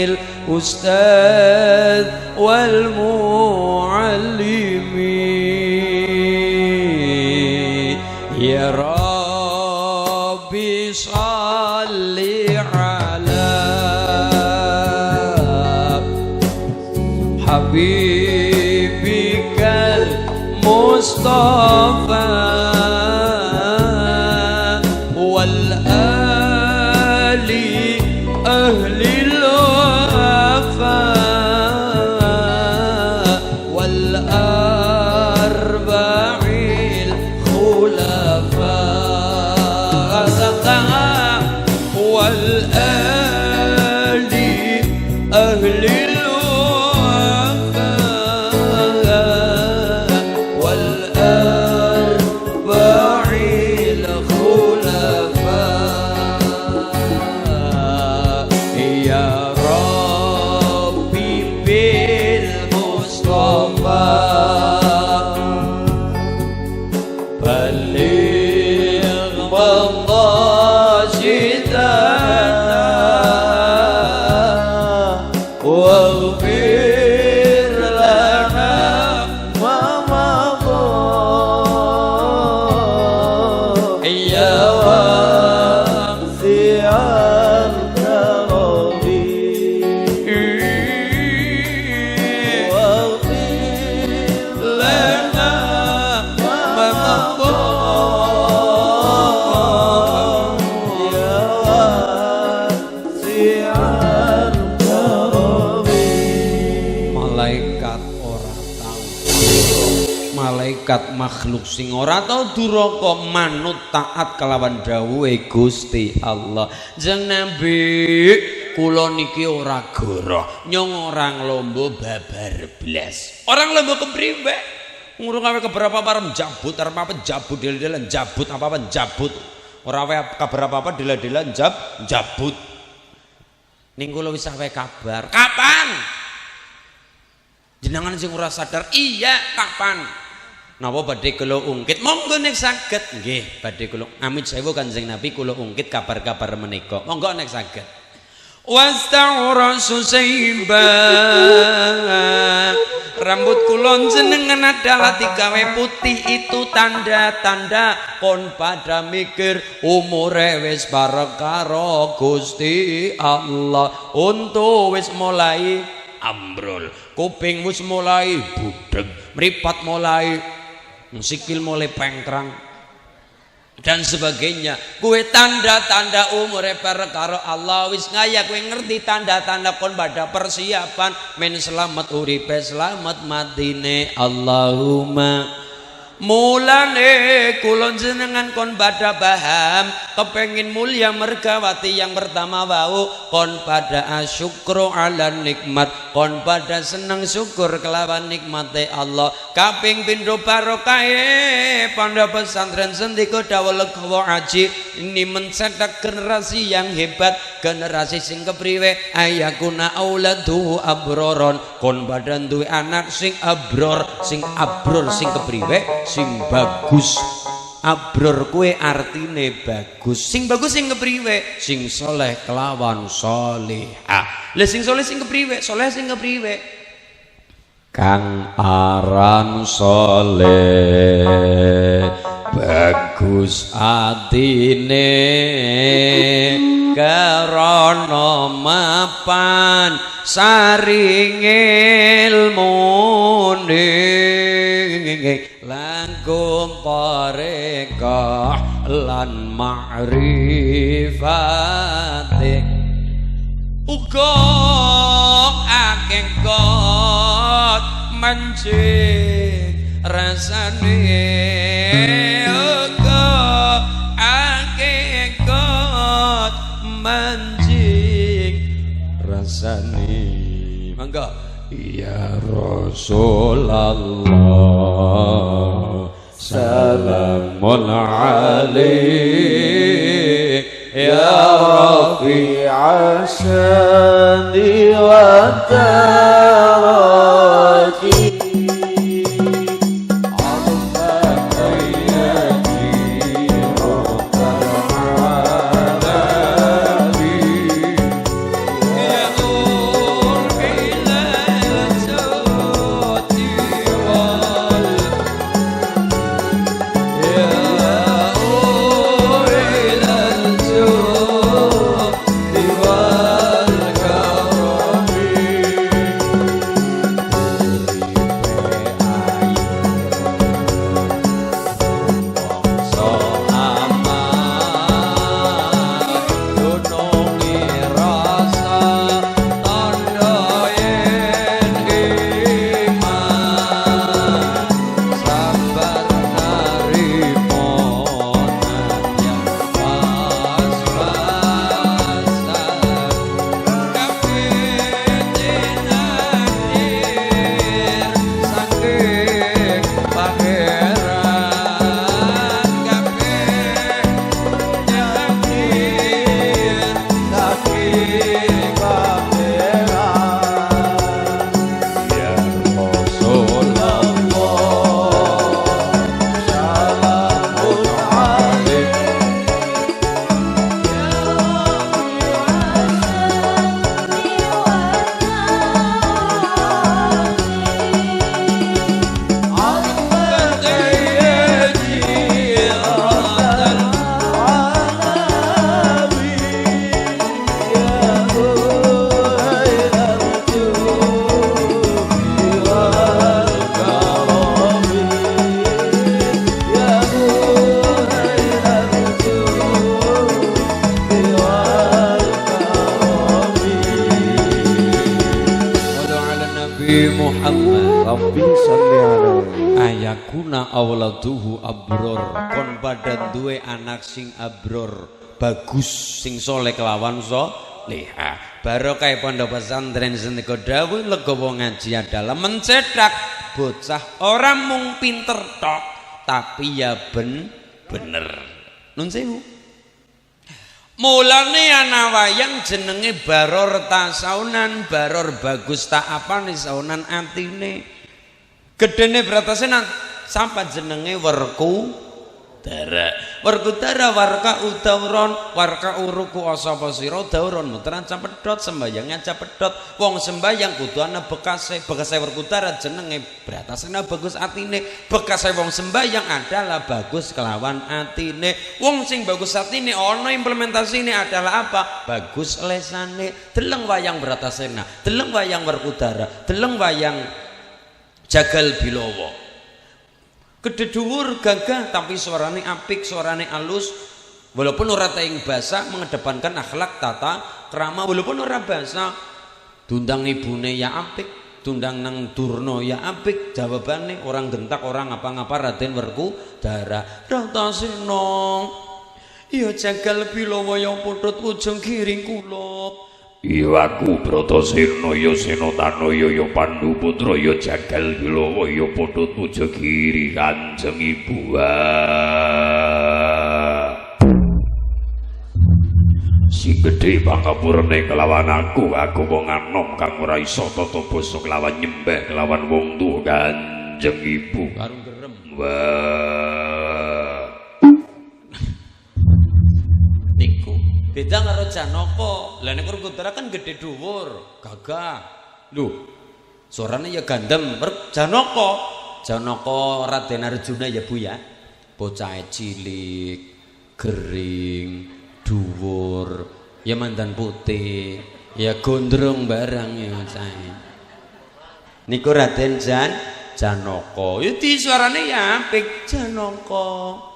الأستاذ والمعلم يا ربي صل على حبيبك المصطفى والآل أهل الوفاء والأربع الخلفاء والآل أهل malaikat makhluk sing ora tau duraka manut taat kelawan dawuhe Gusti Allah. Jeng Nabi kula niki ora goroh nyong orang lombo babar blas. Orang lombo kepriwe? Ngurung awe keberapa parem jabut arep apa jabut del-delan jabut apa jabut. Ora awe kabar apa del-delan jabut. Ning kula wis awe kabar. Kapan? Jenengan sing ora sadar, iya kapan? Napa badhe kula ungkit? Monggo nek saged. Nggih, badhe kula amit sewu Kanjeng Nabi kula ungkit kabar-kabar menika. Monggo nek saged. Wasta'rasu sayba. Rambut kula jenengan adalah digawe putih itu tanda-tanda kon pada mikir umure wis bareng karo Gusti Allah. Untu wis mulai ambrol, kuping wis mulai budeg, mripat mulai, sikil mulai pengkrang dan sebagainya. Kue tanda-tanda umure perkara Allah wis ngaya kue ngerti tanda-tanda kon pada persiapan men selamat uripe selamat matine. Allahumma mulane kula jenengan kon pada paham kepengin mulia mergawati yang pertama wau kon pada asyukru ala nikmat, kon pada seneng syukur kelawan nikmate Allah. Kaping pindho barokahe pondok pesantren Sendika Dawuh Legawa Aji ini mencetak generasi yang hebat, generasi sing kepriwe ayakuna auladu abroron, kon pada duwe anak sing abror, sing kepriwe sing bagus. Abror kue artine bagus. Sing bagus sing kepriwe? Sing soleh kelawan solehah. Lah sing soleh sing kepriwe? Soleh sing kepriwe? Kang aran soleh bagus atine karana mapan saring ilmune langkung parekah lan ma'rifate uga akeh kot mancing rasane kok hakikat mancing rasane mangga ya Rasulullah salamun alaik ya Rafi asani wa taraki Muhammad Rabbi salli alaihi ayakuna awladuhu abror kon badan duwe anak sing abror bagus sing soleh kelawan liha barokah pondok pesantren seniko dawuh legowo ngaji adalah mencetak bocah orang mung pinter tok tapi ya bener nun sewu mulane ana wayang jenenge Baror Tasaunan Baror bagus tak apane saunan atine gedene bratasena sampai jenenge Werkudara warka udauron warka uruku asapa sira dauron muteran pedhot sembayang aja pedhot wong sembayang kudu ana bekase Werkudara jenenge bratasena bagus atine bekase wong sembayang adalah bagus kelawan atine wong sing bagus atine ana implementasine adalah apa bagus lesane deleng wayang bratasena deleng wayang Werkudara deleng wayang Jagal Bilowo gede dhuwur gagah tapi suarane apik suarane alus walaupun ora taing basa mengedepankan akhlak tata krama walaupun ora basa tundang ibune ya apik tundang nang durna ya apik jawabane orang gentak orang ngapa-ngapa Raden Werkudara Ratasena ya Jagal Bilowo ya putut ujung kiring kula iya aku Bratasena ya Senatanaya ya Pandhu putra ya Jagal Bilowo ya padha puja giri Kanjeng Ibu si gedhe pangapurane kelawan aku wong anom kang ora iso tata basa kelawan nyembah kelawan wong tuwa Kanjeng Ibu karo gerem niku beda karo Janaka lha nek Werkudara kan gede dhuwur gagah lho suarane ya gandem Janaka Raden Arjuna ya Bu ya bocah cilik gering dhuwur ya mandan putih ya gondrong barang ya cahe niku Raden Janaka iki suarane ya apik Janaka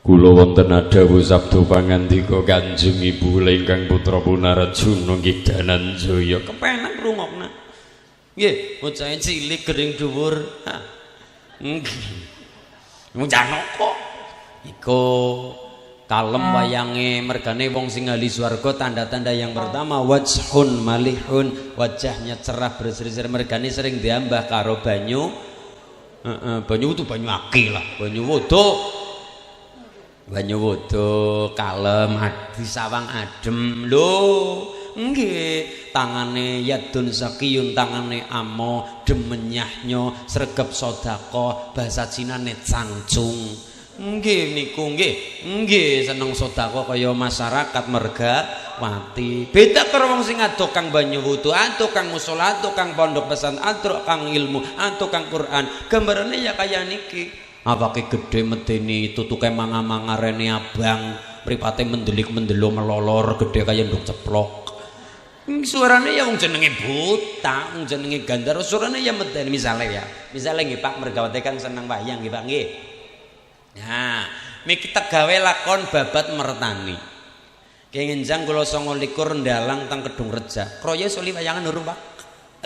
kula wonten adhawuh sabda pangandika Kanjeng Ibu ingkang putra Punarjuna nggih Dananjaya kepenak rungokna Nggih, bocahe cilik gering dhuwur. Mung janoko. Iku kalem wayange mergane wong sing ahli swarga tanda-tanda yang pertama wajhun malihun, wajahnya cerah berseri-seri mergane sering diambah karo banyu. Banyu itu banyu akeh lah, banyu wudu kalem adi sawang adem lho. Nggih, tangane yadun sakiyun, tangane amo demenyahnya sregep sedekah, bahasa Cinane cangcung. Nggih niku nggih seneng sedekah kaya masyarakat mergawati. Beda karo wong sing ado kang banyu wudu, ado kang musala, ado kang pondok pesantren, ado kang ilmu, ado kang Quran. Gambarane ya kaya niki. Awake gedhe medeni tutuke manga-manga rene abang, mripate mendelik-mendelo melolor gedhe kaya nduk ceplok. Suarane ya wong jenenge buta, wong jenenge gandar, suarane ya medeni misale nggih Pak mergawati kan seneng wayang nggih Pak nggih. Nah, miki tegawe lakon babat mertani. Kengenjang kula 29 ndalang teng Kedung Reja. Kroya soli wayangan urung Pak?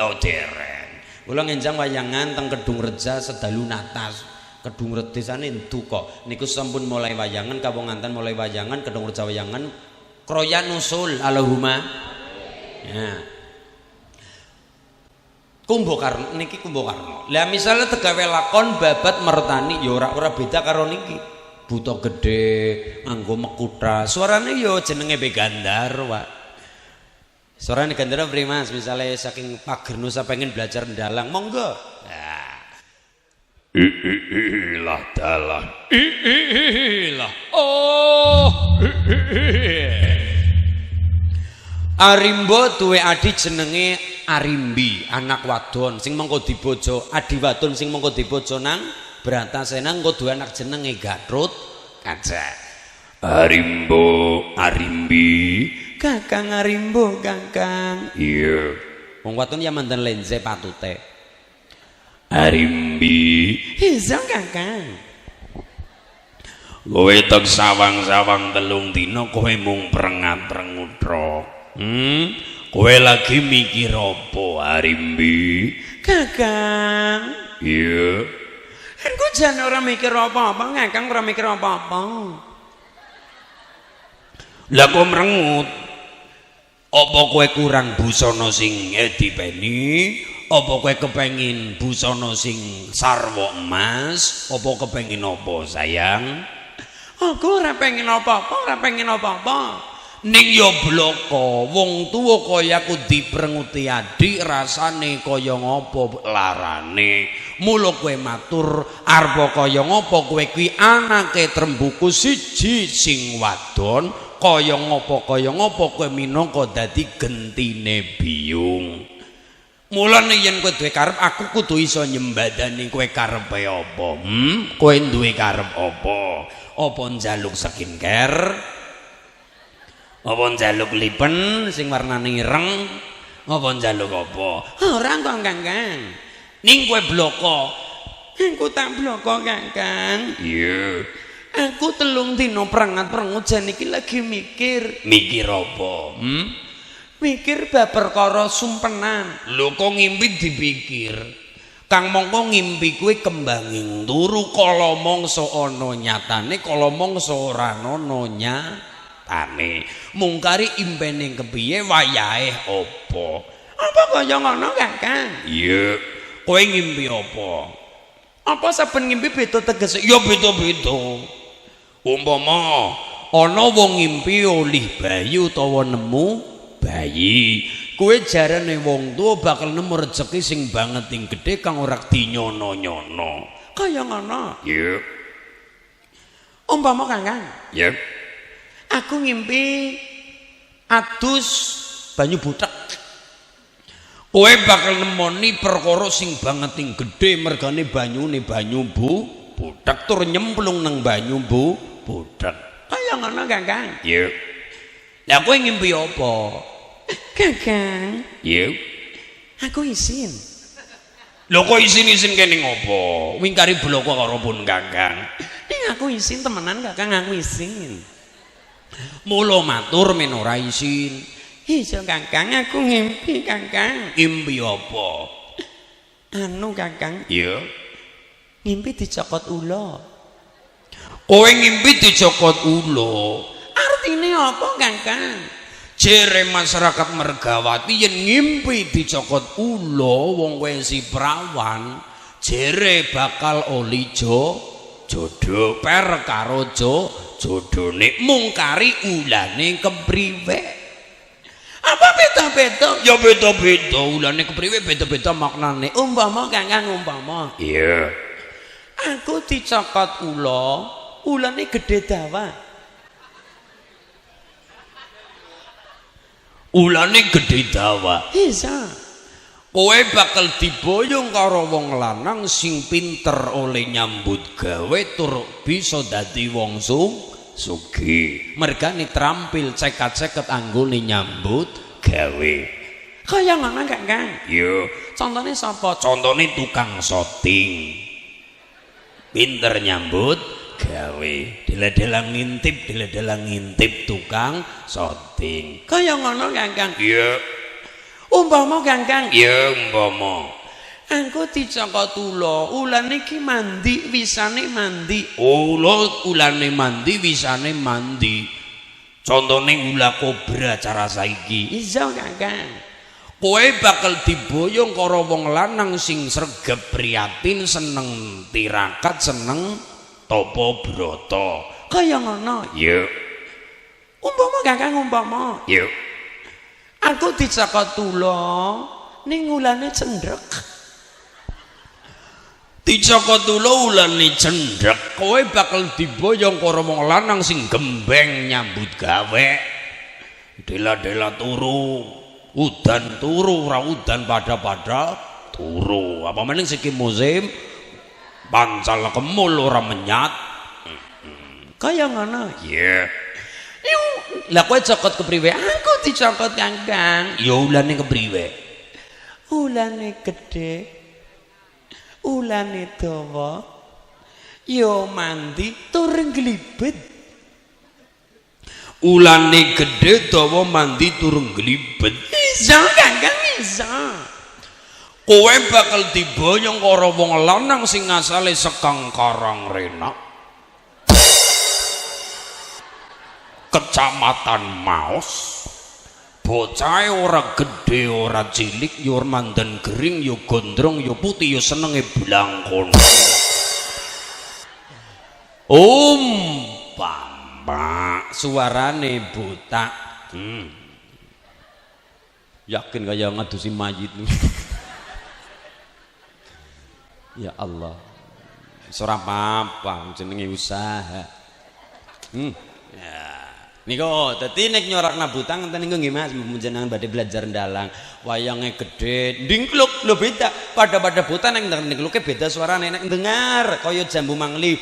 Oh dereng. Kula ngenjang wayangan teng Kedung Reja sedalu natas. Kedung Reja desane entu kok. Niku sampun mulai wayangan, kawonganten mulai wayangan, Kedung Reja wayangan. Kroya nusul Allahumma. Ya. Kumbakarna niki Kumbakarna. Lah misalnya tegawe lakon babat mertani ya ora beda karo niki. Buta gedhe nganggo mekutha. Suarane ya jenenge begandar, Pak. Suarane gandar prih Mas? Misale saking pager nusa pengen belajar ndalang, monggo. Nah. Ilah dalah. Ilah. Oh. Arimba duwe adi jenenge Arimbi, anak wadon sing mengko dibojo, adi wadon sing mengko dibojo nang Bratasena engko duwe anak jenenge Gatrut Kaca. Arimbi. Kakang Arimbo, Kakang. Iya. Wong wadon ya mandan lenze patute. Arimbi. Iso Kakang. Kowe tek sawang-sawang telung dina kowe mung prengat-prengutra. Kowe lagi mikir apa Arimbi? Kakang. Iya. Engko jan ora mikir apa-apa, Kakang ora mikir apa-apa. Lah kok mrengut? Apa kowe kurang busana sing dipeni? Apa kowe kepengin busana sing sarwa emas? Apa kepengin apa sayang? Aku ora pengen apa-apa, Ning ya bloko, wong tuwa kaya aku diprenguti adik rasane kaya ngopo larane. Mula kowe matur arep kaya ngopo kowe kuwi anake Trembuku siji sing wadon, kaya ngopo kowe minangka dadi gentine biyung. Mulane yen kowe duwe karep aku kudu iso nyembadani kowe karepe apa? Kowe duwe karep apa? Apa njaluk skincare? Apa njaluk lipen sing warnane ireng? Apa njaluk apa? Ora kok Kakang. Ning kowe bloko. Aku tak bloko Kakang. Iya. Aku telung dina prengat-prengut jan iki lagi mikir. Mikir apa? Mikir bab perkara sumpenan. Lho kok ngimpi dipikir? Kang mongko ngimpi kuwi kembanging turu kala mangsa ana nyatane, kala mangsa ora ana nyatane. Mungkari impene kepiye wayahe apa? Apa kaya ngono, Kakang? Iya. Kowe ngimpi apa? Apa saben ngimpi beda tegese? Ya beda-beda. Umpama ana wong ngimpi olih bayi utawa nemu bayi, kowe jarane wong tuwa bakal nemu rezeki sing banget ing gedhe kang ora dinyono-nyono. Kaya ngono. Iya. Umpama Kakang. Iya. Aku ngimpi adus banyu butek. Kowe bakal nemoni perkara sing banget ing gedhe mergane banyune banyu butek tur nyemplung nang banyu butek. Kaya ngono Kakang. Iya. Lah kowe ngimpi apa? Kakang. Iya. Aku isin. Lho kok isin-isin kene ngopo? Wingkari bloko karo pun Kakang. Ning aku isin temenan Kakang, aku isin. Mula matur men ora isin. Iso Kakang, aku ngimpi Kakang. Ngimpi apa? Anu Kakang, Ya. ngimpi dicokot ula. Kowe ngimpi dicokot ula. Artine apa Kakang? Jere masyarakat Mergawati yen ngimpi dicokot ula wong kowe si prawan, jere bakal oli jodoh perkara jodone mung kari ulane kepriwe. Apa beda-beda? Ya beda-beda ulane kepriwe beda-beda maknane. Umpama Kakang umpama. Iya. Aku dicokot ula, ulane gede dawa. Ulane gede dawa. Bisa. Kowe bakal diboyong karo wong lanang sing pinter oleh nyambut gawe tur bisa dadi wong sugih. Mergane trampil ceket-ceket anggone nyambut gawe. Kaya ngono Kakang. Yo, Contone sapa? contone tukang syuting. Pinter nyambut gawe. Dela-dela ngintip tukang syuting. Kaya ngono Kakang. Iya, Umpama Kakang, iya umpama. aku dicokot ula, ulane ki mandi, wisane mandi. Ulane mandi wisane mandi. Contone ula kobra cara saiki. Iso Kakang. Kowe bakal diboyong karo wong lanang sing sregep prihatin, seneng tirakat, seneng tapa brata. Kaya ngono. Yuk, Umpama Kakang umpama. yuk. Aku dicokot ula, ning ulane cendrek. Dicokot ulane cendhek, kowe bakal diboyong karo wong lanang sing gembeng nyambut gawe. Dela-dela turu, udan turu, ora udan pada turu. Apa meneng siki musim pancal kemul ora menyat. Kaya ngono. Iya. Lah kowe cokot kepriwe? Aku dicokot Kakang. Ya ulane kepriwe? Ulane gedhe. Ulane dawa. Yo mandi tur nglibet. Ulane gedhe dawa mandi tur nglibet. Iso Kakang iso. Kowe bakal diboyong karo wong lanang sing asale sekang Karangrenak, Kecamatan Maos. Bocahe ora gedhe ora cilik, ya mandan gering, ya gondrong, ya putih, ya senenge blangkon. Umpama Suarane buta. yakin kaya ngadusi mayit. Ya Allah. Ora apa-apa jenenge usaha. Ya. Niku dadi nek nyorakna butang enten niku nggih Mas, jenengan badhe belajar ndalang. Wayange gedhe, ndingkluk lho beda. Pada buta nek ndingkluke beda suarane nek dengar kaya jambu mangli.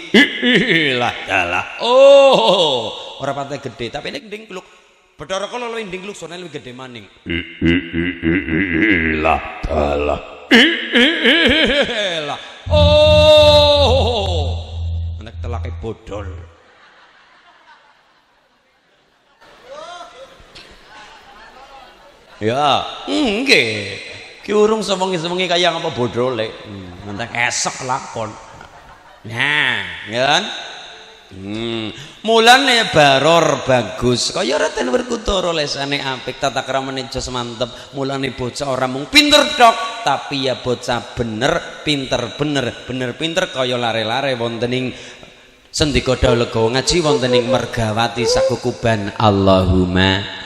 Lah dalah. Oh, ora patah gedhe tapi nek ndingkluk. Bathara kala luwih ndingkluk suarane luwih gedhe maning. Lah dalah. Lah. Oh. Nek telake bodol. Ya, nggih. Ki urung sewengi-sewengi kaya apa bodole. Ngantek esok lakon. Nah, ya kan? Mulane baror bagus. Kaya Raden Werkudara lesane apik, tata kramane jos mantep. Mulane bocah ora mung pinter tok, tapi ya bocah bener, pinter pinter kaya lare-lare wonten ing Sendika Daulaga ngaji wonten ing Mergawati Sakukuban. Allahumma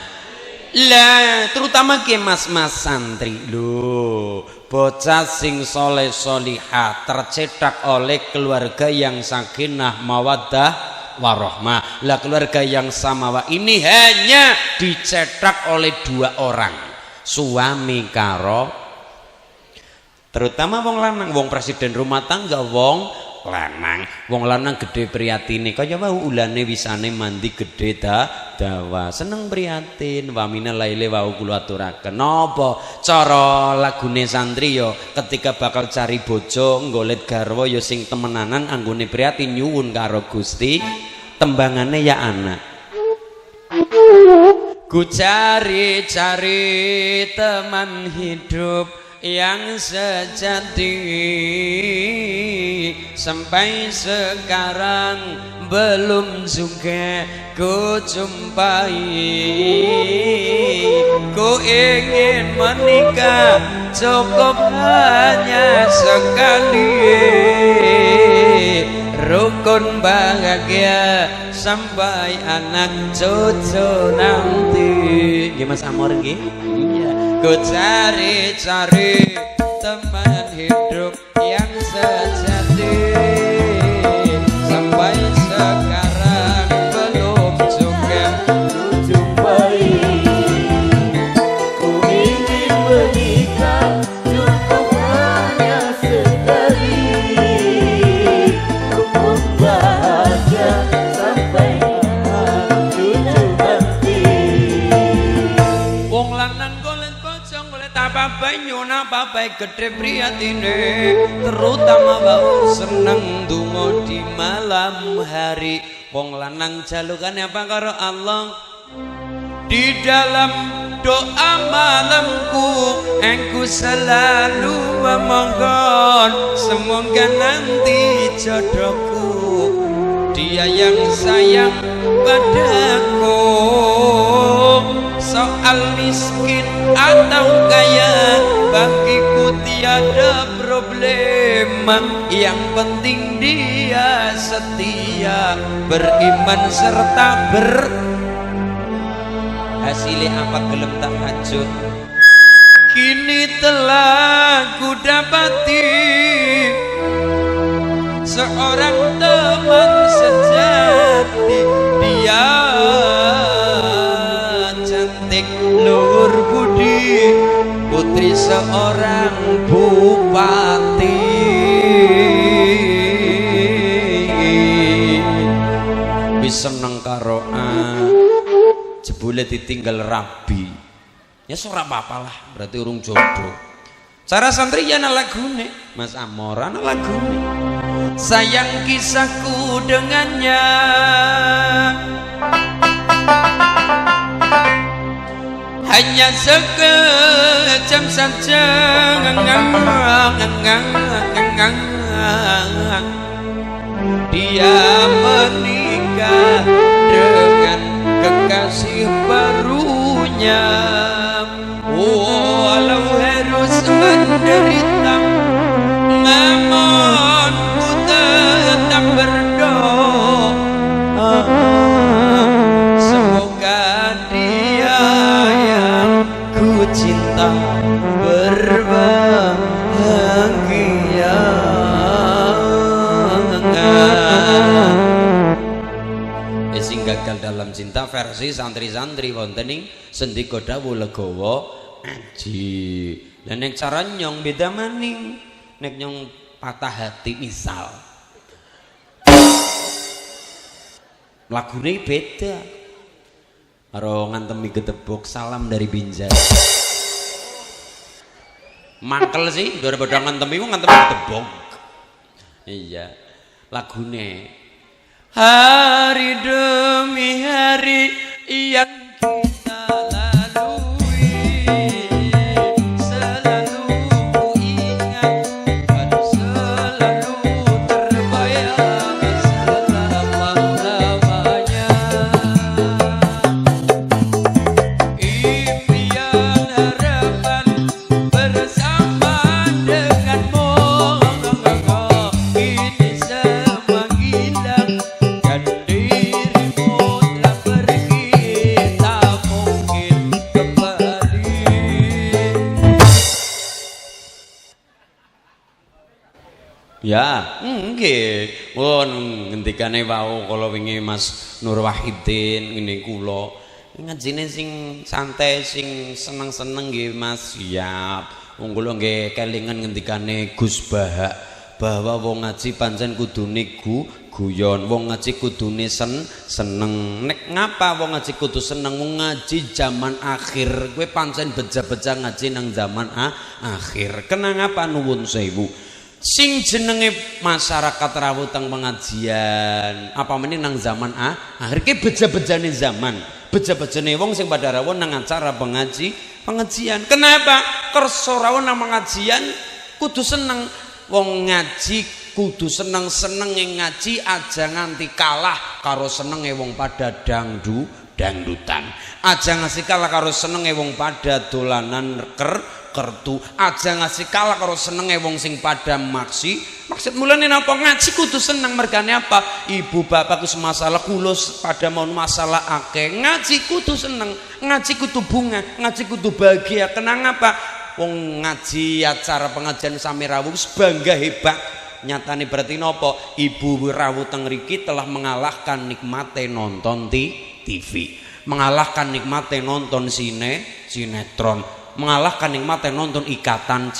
lah, terutama ke mas-mas santri lho, bocah sing soleh solihah tercetak oleh keluarga yang sakinah mawaddah warahmah. Lah keluarga yang samawa ini hanya dicetak oleh 2 orang, suami karo, terutama wong lanang, wong presiden rumah tangga wong lanang. Wong lanang gede priatine kaya wau ulane wisane mandi gede dawa, seneng priatin. Wamina laile wau kula aturaken napa cara lagune santri yo ketika bakal cari bojo nggolet garwa yo sing temenanan anggone priatin nyuwun karo Gusti, tembangane ya anak ku cari teman hidup yang sejati sampai sekarang belum juga ku jumpai. Ku ingin menikah cukup hanya sekali, rukun bahagia sampai anak cucu nanti. Gimana Mas Amor nggih? Iya. Ku cari-cari teman hidup yang sejati sampai sekarang belum juga ku jumpai. Ku ingin menikah cukup hanya sekali, rukun bahagia sampai anak cucu nanti. Wong lanang golek bojong golek apa banyu napa bae gedhe priyatine, terutama bau seneng donga di malam hari. Wong lanang jalukane apa karo Allah? Di dalam doa malamku engku selalu memohon semoga nanti jodohku dia yang sayang padaku. Soal miskin atau kaya bagiku tiada problema, yang penting dia setia, beriman serta hasilnya apa gelem tak hajut. Kini telah ku dapati seorang teman sejati, dia cantik luhur budi, putri seorang bupati. Wis seneng karo jebule ditinggal rabi, ya ora apa-apa lah, berarti urung jodoh. Cara santri ya ana lagune Mas Amor, ana lagune. Sayang kisahku dengannya, hanya sekejap saja. Dia menikah dengan kekasih barunya, walau harus menderita, namun ku tetap berdoa semoga dia yang ku cinta berbahagia. Sing gagal dalam cinta versi santri-santri wonten ing Sendika Dawuh Legawa Aji. Lah nek cara nyong beda maning. Nek nyong patah hati misal, lagune beda karo ngantemi gedebok salam dari Binjai. Mangkel sih daripada ngantemi ku ngantemi gedebok. Iya, lagune hari demi hari yang kita lalui, selalu ku ingat dan selalu terbayang selama-lamanya. Impian harapan bersama denganmu, ini semua hilang. Ya, nggih. Pun ngendikane wau kala wingi Mas Nur Wahidin ngene kula. Ngajine sing santai, sing seneng-seneng nggih Mas. Siap. Wong kula nggih kelingan ngendikane Gus Bahak bahwa wong ngaji pancen kudune guyon, wong ngaji kudune seneng. Nek ngapa wong ngaji kudu seneng? Wong ngaji zaman akhir. Kowe pancen beja-beja ngaji nang zaman akhir. Kenang apa nuwun sewu? Sing jenenge masyarakat rawuh teng pengajian apa meneh nang zaman akhir ki beja-bejane zaman, beja-bejane wong sing pada rawuh nang acara pengajian. Kenapa? kersa ora nang pengajian kudu seneng. Wong ngaji kudu seneng ngaji aja nganti kalah karo senenge wong pada dangdutan. Aja ngasih kalah karo senenge wong pada dolanan kertu. Aja ngasih kalah karo senenge wong sing pada maksud mulane napa ngaji kudu seneng mergane apa? Ibu bapakku semasalah kula pada mau masalah akeh. Ngaji kudu seneng, ngaji kudu bunga, ngaji kudu bahagia. Kenang apa? Wong ngaji acara pengajian sami rawuh bangga hebat. Nyatane berarti nopo? Ibu rawuh teng mriki telah mengalahkan nikmate nonton TV, mengalahkan nikmate nonton sinetron, mengalahkan nikmate nonton Ikatan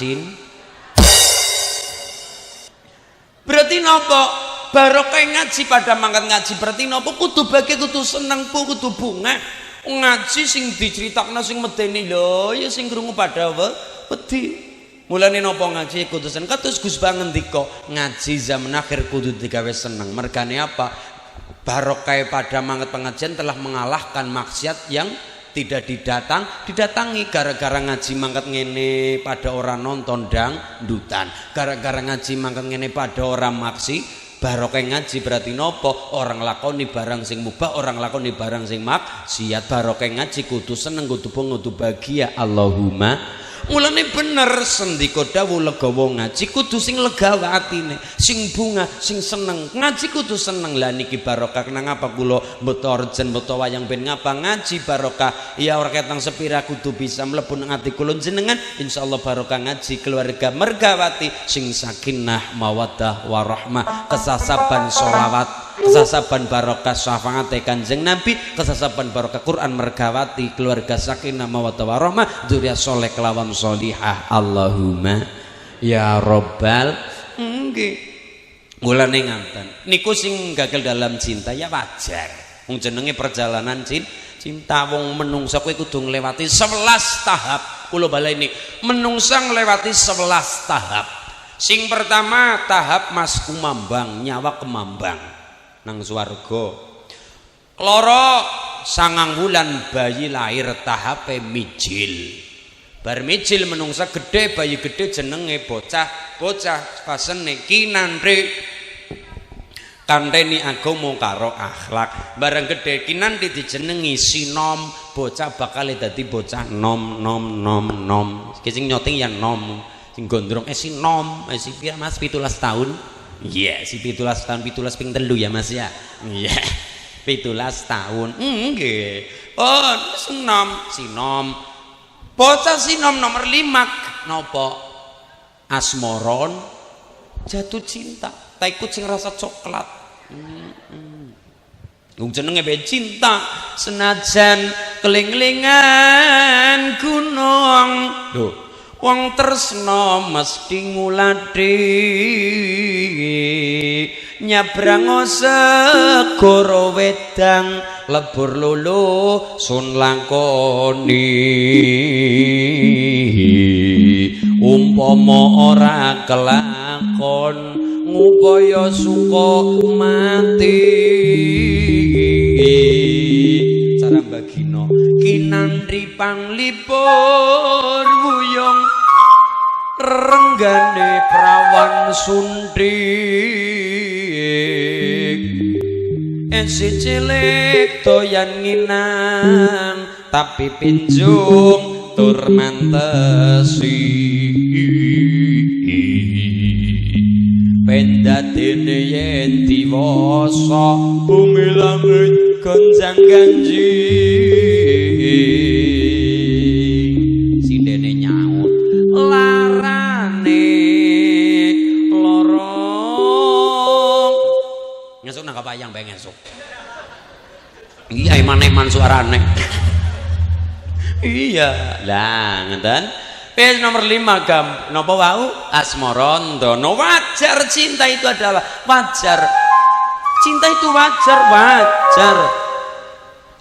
Berarti nopo? Barokah ngaji pada mangkat ngaji berarti nopo? Kudu bahagia, kudu seneng, kudu bunga. Ngaji sing diceritakna sing medeni lho ya sing krungu pada wedi. Mulane napa ngaji kudu seneng kados Gus Bang ngendika ngaji zaman akhir kudu digawe seneng. Mergane apa? Barokah pada mangkat pengajian telah mengalahkan maksiat yang tidak didatangi. Gara-gara ngaji mangkat ngene pada orang nonton dangdutan, gara-gara ngaji mangkat ngene pada orang maksi. Barokah ngaji berarti nopo? Orang lakoni barang sing mubah, orang lakoni barang sing maksiat. Barokah ngaji kudu seneng, kudu bunga, kudu bahagia. Allahumma. Mulane bener sendika dawuh legawa ngaji kudu sing lega atine, sing bunga, sing seneng. Ngaji kudu seneng. Lah niki barokah nang apa kula mboten orjen mboten wayang ben ngapa ngaji barokah. Ya ora ketang sepira kudu bisa mlebu nang ati kula jenengan. Insyaallah barokah ngaji keluarga mergawati sing sakinah mawaddah warahmah, kesasaban sholawat, kesasaban barokah syafaat Kanjeng Nabi, kesasaban barokah Quran mergawati keluarga sakinah mawaddah warahmah, dzurriyyah saleh kelawan sholihah. Allahumma ya robbal. Nggih. Mulane ngaten. Niku sing gagal dalam cinta ya wajar. Wong jenenge perjalanan cinta wong menungsa kowe kudu nglewati 11 tahap. Kula baleni menungsa nglewati 11 tahap. Sing pertama tahap mas kumambang, nyawa kemambang nang swarga. Loro 9 wulan bayi lahir tahape mijil. Bar mijil menungsa gede, bayi gede jenenge bocah fasene kinanti kanteni agama karo akhlak. Bareng gede kinanti dijenengi sinom, bocah bakal dadi bocah nom. Sing nyoting ya nom, sing gondrong sinom, si pira Mas 17 tahun. Iya, si 17 tahun 17 ping 3 ya Mas ya. Iya. 17 tahun. Nggih. Oh, sinom. Bocah sinom nomor 5 napa? Asmoron jatuh cinta. Tak ikut sing rasa coklat. Wong jenenge ben cinta senajan keling-kelingan gunung. Lho, wong tresna mesti ngulati nyabrang segara wedang lebur lulu sun langkoni umpama ora kelakon ngupaya suka mati. Cara bagina kinandri panglipur wuyung renggane prawan suntik esi cilik doyan nginan tapi pinjung tur mantesi pendadene yen diwasa bumi langit gonjang ganjing sindene nyaut larane lorong ngesuk nang kapayang bae ngesuk iya eman-eman suarane iya lah ngeten. Page nomor 5 gam napa wau asmarandono. Wajar cinta itu adalah wajar. Cinta itu wajar.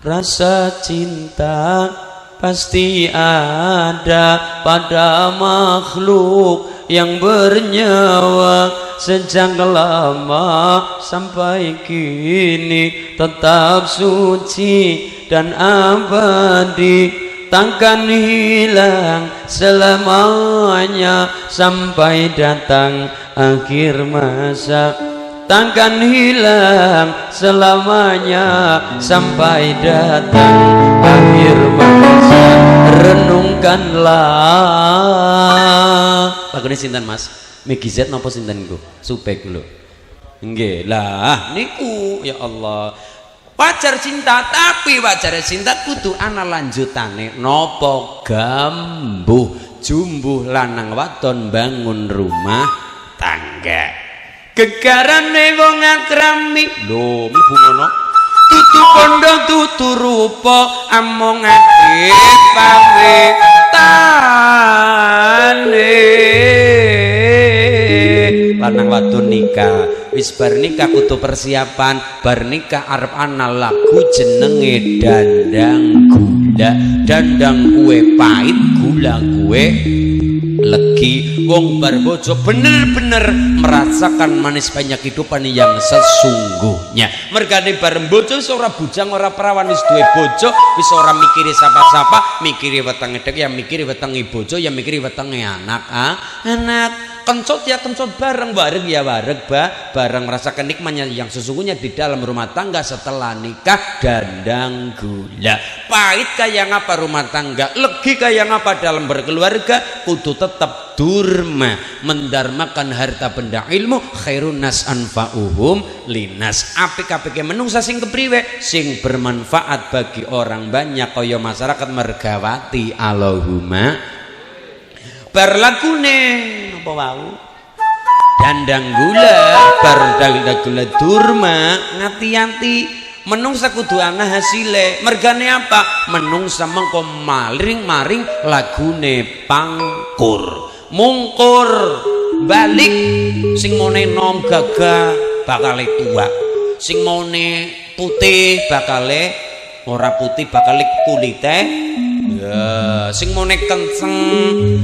Rasa cinta pasti ada pada makhluk yang bernyawa sejak lama sampai kini tetap suci dan abadi. takkan hilang selamanya sampai datang akhir masa. Takkan hilang selamanya sampai datang akhir masa. Renungkanlah. Lagune sinten Mas? Megi Z napa sinten niku? Supek lho. Nggih. Lah niku ya Allah. Wajar cinta, tapi wajar cinta kudu ana lanjutane. Napa gambuh jumbuh lanang wadon bangun rumah tangga. Gegarane wong akrami lho mlebu ngono. Tutu pondok tutu rupa among ati pawitane. Lanang wadon nikah, wis bar nikah kudu persiapan, bar nikah arep ana lagu jenenge Dandang Gula. Dandang kue pahit, gula kue legi. Wong bar bojo bener-bener merasakan manis banyak kehidupan yang sesungguhnya. Mergane bareng bojo wis ora bujang ora perawan, wis duwe bojo wis ora mikiri sapa-sapa, mikiri wetenge dek ya mikiri wetenge bojo ya mikiri wetenge anak. Anak kencut ya kencut bareng ya bareng merasakan nikmatnya yang sesungguhnya di dalam rumah tangga setelah nikah. Dandang gula pahit kayak apa rumah tangga, legi kayak apa dalam berkeluarga, kudu tetap durma mendarmakan harta benda ilmu. Khairun nas anfa'uhum linas. apik-apike menungsa sing kepriwe sing bermanfaat bagi orang banyak kaya masyarakat Mergawati. Allahumma berlakune apa wau dandang gula bardang gula durma ngati-ati. Menungsa kudu ana hasile. Mergane apa? Menungsa mengko maring lagune pangkur mungkur balik. Sing mone nom gagah bakale tua, sing mone putih bakale ora putih bakale kulite ya, sing mone kenceng,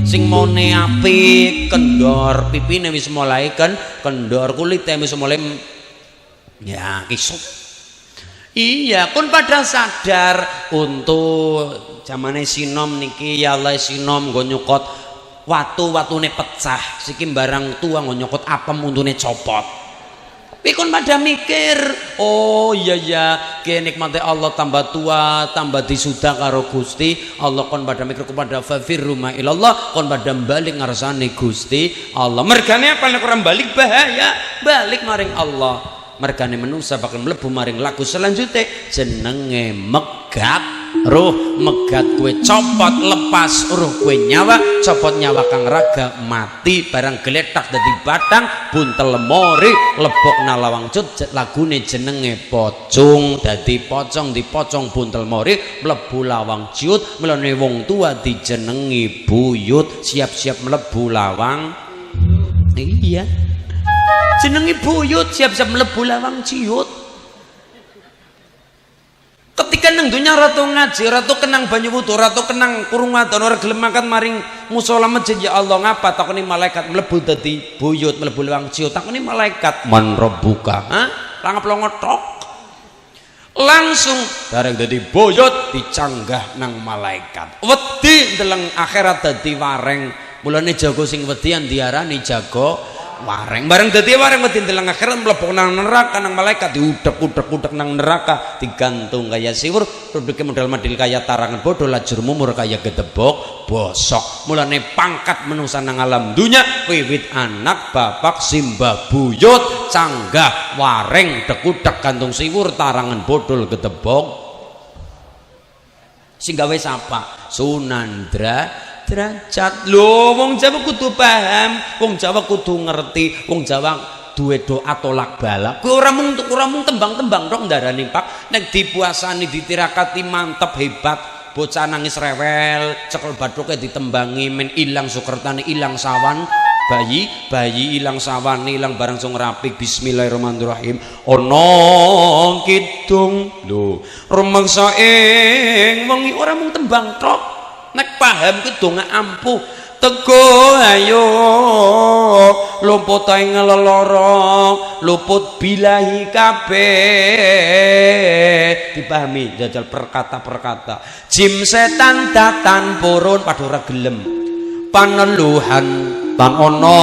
sing mone apik kendor pipine wis mulai kendor, kulite wis mulai ya kisut. Iya, pun pada sadar untuk zamane sinom niki ya Allah sinom nggo nyukot watu-watune pecah, siki barang tua nggo nyukot apem untune copot. Pikun pada mikir, oh iya ya, kenikmate Allah tambah tua, tambah disuda karo Gusti Allah. Kon pada mikir kepada fafirru ma ilallah, kon pada balik ngarsane Gusti Allah. Mergane apa nek ora balik bahaya, balik maring Allah. Mergane menungsa bakal mlebu maring laku selanjutnya jenenge megat ruh. Megat kue copot lepas ruh kue nyawa, copot nyawa kang raga mati barang geletak dadi batang buntel mori lebok nalawang cut. Lagune jenenge pocong, dadi pocong dipocong buntel mori mlebu lawang ciut. Melone wong tua dijenengi buyut, siap-siap mlebu lawang. Iya jenengi buyut, siap-siap mlebu lawang ciut. Ketika nang dunya ratu ngaji, ratu kenang banyu wudu, ratu kenang kurung wadon ora gelem makan maring musala masjid. Ya Allah ngapa takoni malaikat mlebu dadi buyut mlebu lawang ciut. Takoni malaikat man rabbuka, langap-longo tok. Langsung bareng dadi buyut dicanggah nang malaikat. Wedi ndeleng akhirat dadi wareng. Mulane jago sing wedian diarani jago wareng. Bareng dadi wareng wedi ndeleng akhirat mlebu nang neraka nang malaikat diudek-udek nang neraka digantung kaya siwur. Rubike model madil kaya tarangan bodoh, lajur mumur kaya gedebok bosok. Mulane pangkat menungsa nang alam dunya wiwit anak bapak simbah buyut canggah wareng dekudek gantung siwur tarangan bodol gedebok. Sing gawe sapa? Sunan derajat. Lho wong Jawa kudu paham, wong Jawa kudu ngerti, wong Jawa duwe doa tolak balak. Kowe ora mung tembang-tembang tok ndarani Pak, nek dipuasani ditirakati mantep hebat. Bocah nangis rewel, cekel bathuke ditembangi men ilang sukertane ilang sawan. Bayi ilang sawan ilang barang sing rapi. Bismillahirrahmanirrahim. Ana kidung lho rumangsa ing wengi ora mung tembang tok. Nek paham ku donga ampuh, Teguh ayo luput ing leloro luput bilahi kabeh dipahami jajal perkata jim setan datan purun padha ora gelem paneluhan tan ana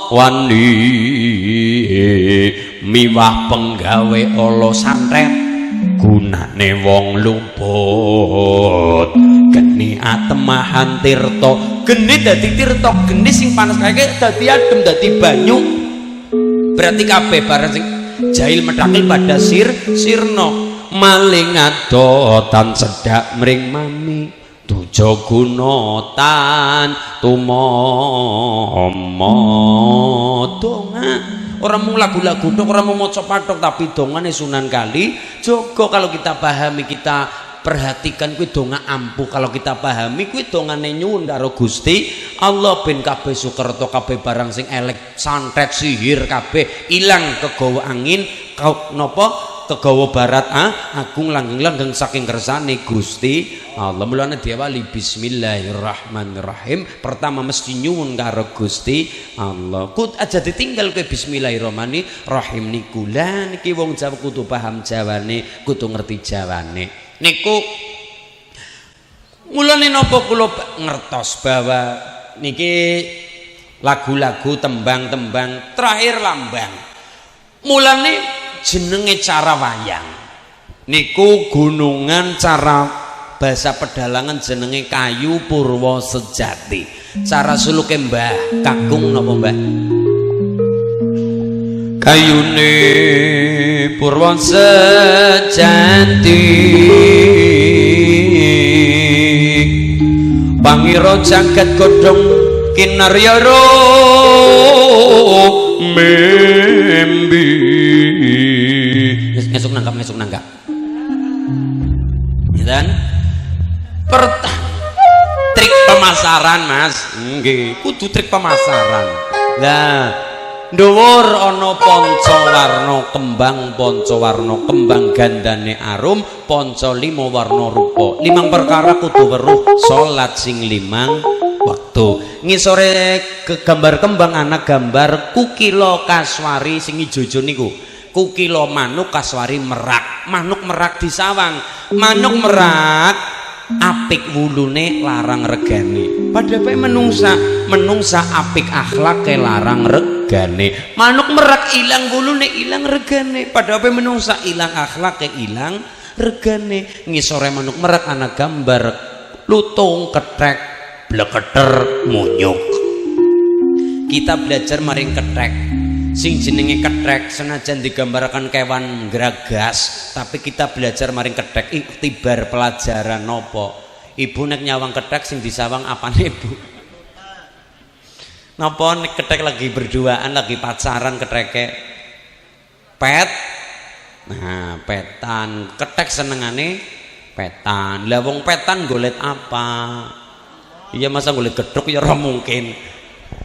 wani miwah penggawe ala santet gunane wong luput geni atemahan tirta geni dadi tirta geni sing panas kaya dadi adem dadi banyu berarti kabeh barang sing jahil medhakil pada sirna maling adotan sedhak mring mami tuja guna tan tumomo donga ora mung lagu-lagu tok ora mung maca pathok tapi dongane Sunan Kali Jogo kalau kita pahami kita perhatikan kuwi donga ampuh kalau kita pahami kuwi dongane nyuwun karo Gusti Allah ben kabeh sukerta kabeh barang sing elek santet sihir kabeh ilang kegawa angin kau napa kegawa barat agung langgeng-langgeng saking kersane Gusti Allah mulane diawali bismillahirrahmanirrahim pertama mesti nyuwun karo Gusti Allah kut aja ditinggal ke bismillahirrahmanirrahim niku lan iki wong Jawa kudu paham Jawane kudu ngerti Jawane niku mulane napa kula ngertos bahwa niki lagu-lagu tembang-tembang terakhir lambang mulane jenenge cara wayang niku gunungan cara bahasa pedalangan jenenge kayu purwa sejati cara suluke Mbah Kakung napa Mbah kayune purwa sejati pangira jagat godhong kinaryara membi ngesuk nanggap dan trik pemasaran Mas nggih kudu trik pemasaran lah dhuwur ana panca warna kembang gandane arum panca lima warna rupa limang perkara kudu weruh salat sing limang waktu ngisore gambar kembang anak gambar kukila kaswari sing ijo-ijo niku kukila manuk kaswari merak manuk merak disawang manuk merak apik wulune larang regane padahal menungsa apik akhlake larang regane manuk merak ilang wulune ilang regane padahal menungsa ilang akhlake ilang regane ngisore manuk merak anak gambar lutung ketek bleketer munyuk kita belajar maring ketek sing jenenge ketek senajan digambarakan kewan gragas tapi kita belajar maring ketek iktibar pelajaran nopo ibu nek nyawang ketek sing disawang apane ibu napa nek ketek lagi berduaan lagi pacaran keteke pet nah petan ketek senengane petan lah wong petan golet apa iya masa golet gedhuk ya ora mungkin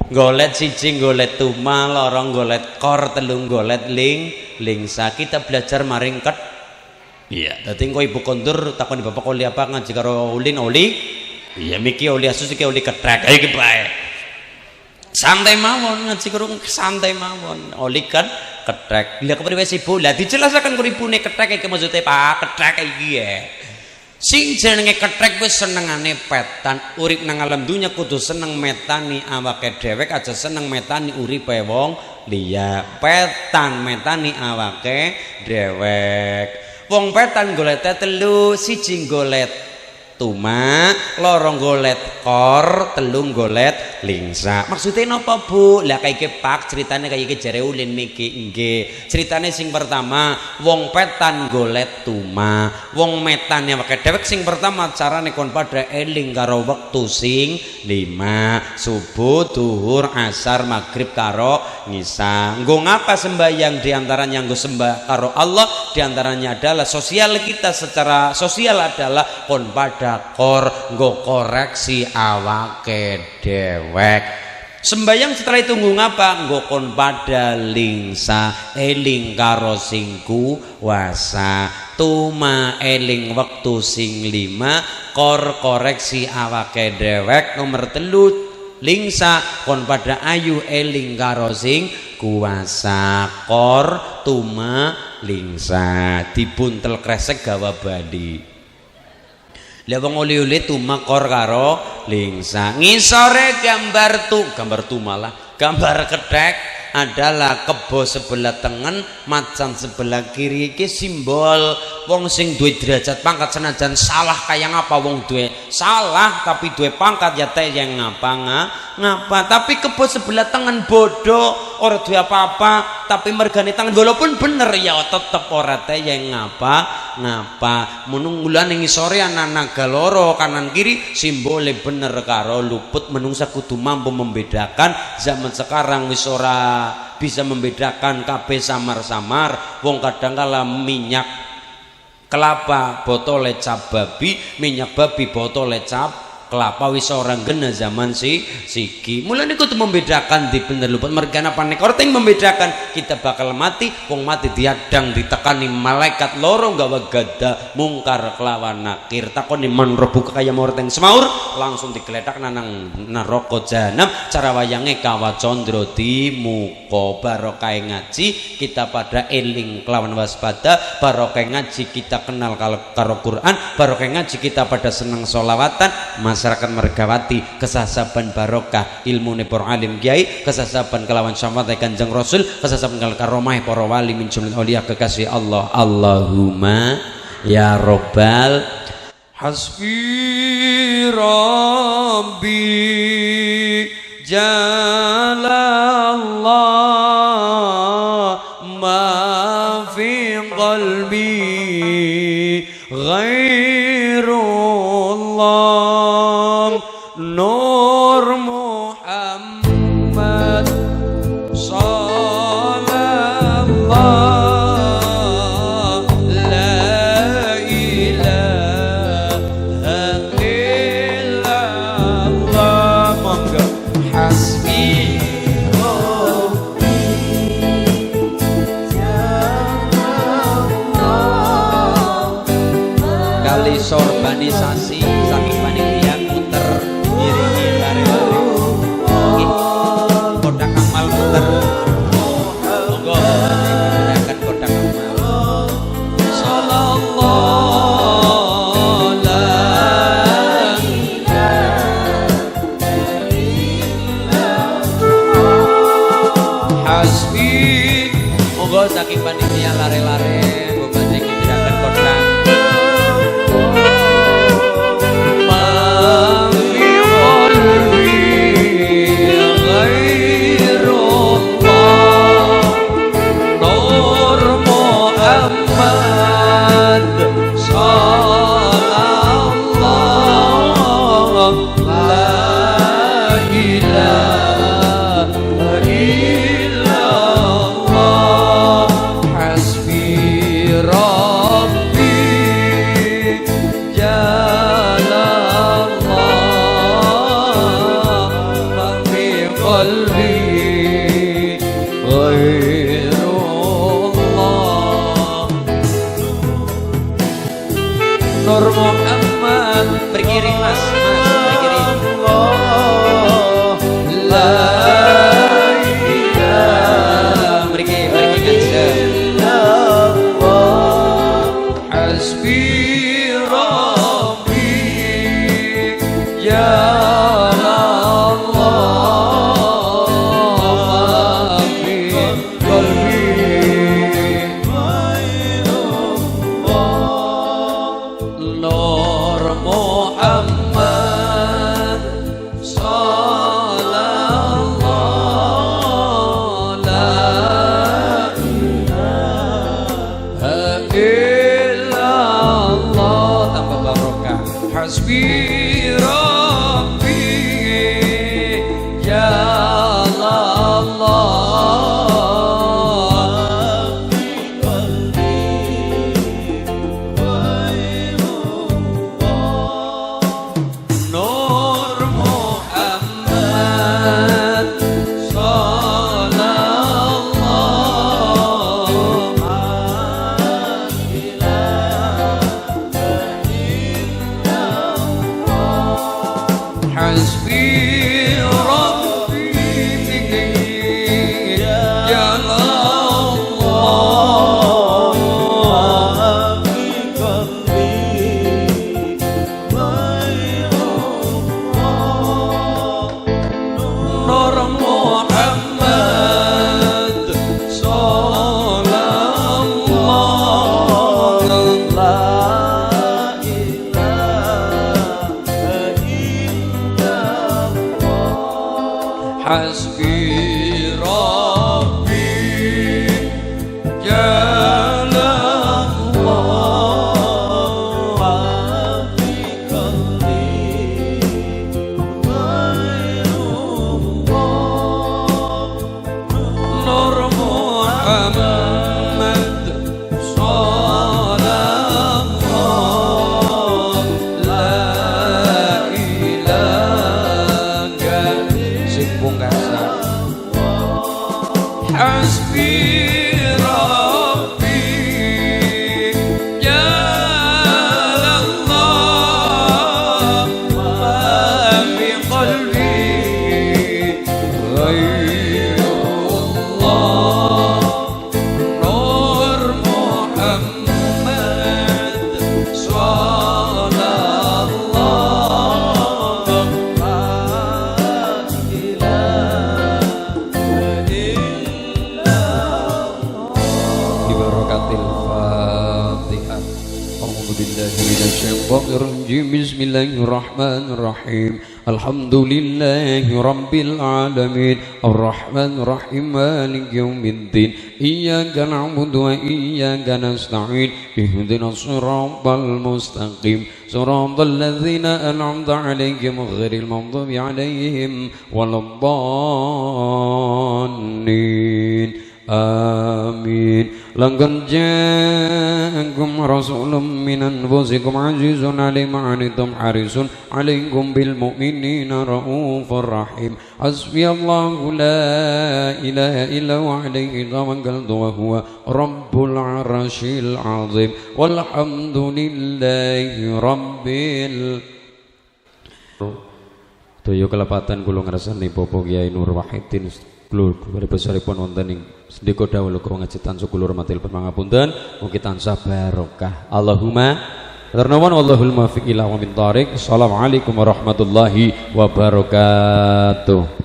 golet siji golet tuma lorong golet kor telung golet lingsa kita belajar maring ket iya dadi engko ibu kondur takon bapak oli apa ngaji karo ulin oli iya miki oli asus iki oli ketrek ayo iki bae santai mawon ngaji karo santai mawon oli kan ketrek lha kepriwe ibu lah dijelasaken karo ibune ketrek iki maksude Pak ketrek iki ya sing jenenge ketrek wis senengane petan urip nang alam dunya kudu seneng metani awake dhewek aja seneng metani uripe wong liya petan metani awake dhewek wong petan golete telu siji golet tuma loro golet kor telung golet lingsa maksudnya napa Bu lah kayak Pak ceritanya kayak jare ulin niki nggih ceritanya sing pertama wong petan golet tuma wong metane wae dhewek sing pertama carane kon padha eling karo wektu sing 5 subuh duhur asar maghrib karo ngisa nggo ngapa sembahyang diantaranya nggo sembah karo Allah diantaranya adalah sosial kita secara sosial adalah kon padha kor nggo koreksi awake dhewek Sembayang setelah itu nggo ngapa? Nggo kon pada lingsa eling karo sing kuwasa, tuma eling wektu sing lima, kor koreksi awake dewek. Nomor telut lingsa kon pada ayu eling karo sing kuwasa, kor tuma lingsa. Dibuntel kresek gawa bali. Lah wong oli-oli tumakor karo lingsa. Ngisore gambar malah gambar kethek adalah kebo sebelah tengen, macan sebelah kiri. Iki simbol wong sing duwe derajat pangkat, senajan salah kaya ngapa wong duwe salah tapi duwe pangkat ya teh yang ngapa. Tapi kebo sebelah tengen bodoh, ora duwe apa-apa tapi mergane tangan walaupun bener ya tetep ora teh yang ngapa. Menung mulane ngisore ana naga loro kanan kiri, simbole bener karo luput. Menungsa kudu mampu membedakan. Zaman sekarang wis ora bisa membedakan, kabeh samar-samar. Wong kadang kala minyak kelapa botole cap babi, minyak babi botole cap kelapa, wis orang gena zaman siki. Mulane kudu membedakan di bener luput. Mergana panik orteng membedakan, kita bakal mati. Wong mati diadang ditekani malaikat loro gawa gada mungkar kelawan nakir. Takoni man rebuka kaya morteng semaur, langsung digeletak nang neraka jahanam. Cara wayange kawa condro di muka. Barokah ngaji kita pada eling kelawan waspada, barokah ngaji kita kenal karo Quran, barokah ngaji kita pada seneng solawatan. Masyarakat mergawati kesasaban barokah ilmune para alim kiai, kesasaban kelawan syafaat Kanjeng Rasul, kesasaban kelawan karomah para wali min jumlah auliya kekasih Allah. Allahumma ya rabbal hasbi rabbi jalallah ma fi qalbi ghairullah Nur Muhammad sallallahu la ilaha illallah. Monggo hasbi rabbi jalallah. Kali sorbanisasi saking panitia muter ngiringi lari-lari kodak amal muter. Monggo gunakan kodak amal. Sallallahu la hasbi. Monggo saking panitia lari-lari monggo dikirakan kodak. Hasbi hasbi rabbi jalallah fi qalbi ghairullah Nur Muhammad Sallallahu la ilaha sing pungkasan hasbi rabbi jalallah ma fi qalbi ghairullah Nur Muhammad Sallallahu Bibarakatil Fatihah. A'udzu billahi minasyaitonir rajim. Bismillahirrahmanirrahim. Alhamdulillahi rabbil alamin. Arrahmanir rahim. Maliki yaumiddin. Iyyaka na'budu wa iyyaka nasta'in. Ihdinas siratal mustaqim. Siratal ladzina an'amta 'alaihim ghairil maghdubi 'alaihim waladdallin. Amin. Laqad ja'akum rasulun min anfusikum 'azizun 'alaihi ma 'anittum harisun 'alaikum bil mu'minina raufur rahim. Hasbiyallahu la ilaha illa huwa 'alaihi tawakkaltu wa huwa rabbul 'arsyil 'azim. Walhamdulillahi rabbil Toyo kelepatan kula ngrasani Bapak Kyai Nur Wahidin kula bari besaripun wonten ing sedika dawuh kula ngajitan kula hormatil pangapunten mugi tansah barokah. Allahumma Tarnawan wallahul muwaffiq ila aqwamit thoriq. Assalamualaikum warahmatullahi wabarakatuh.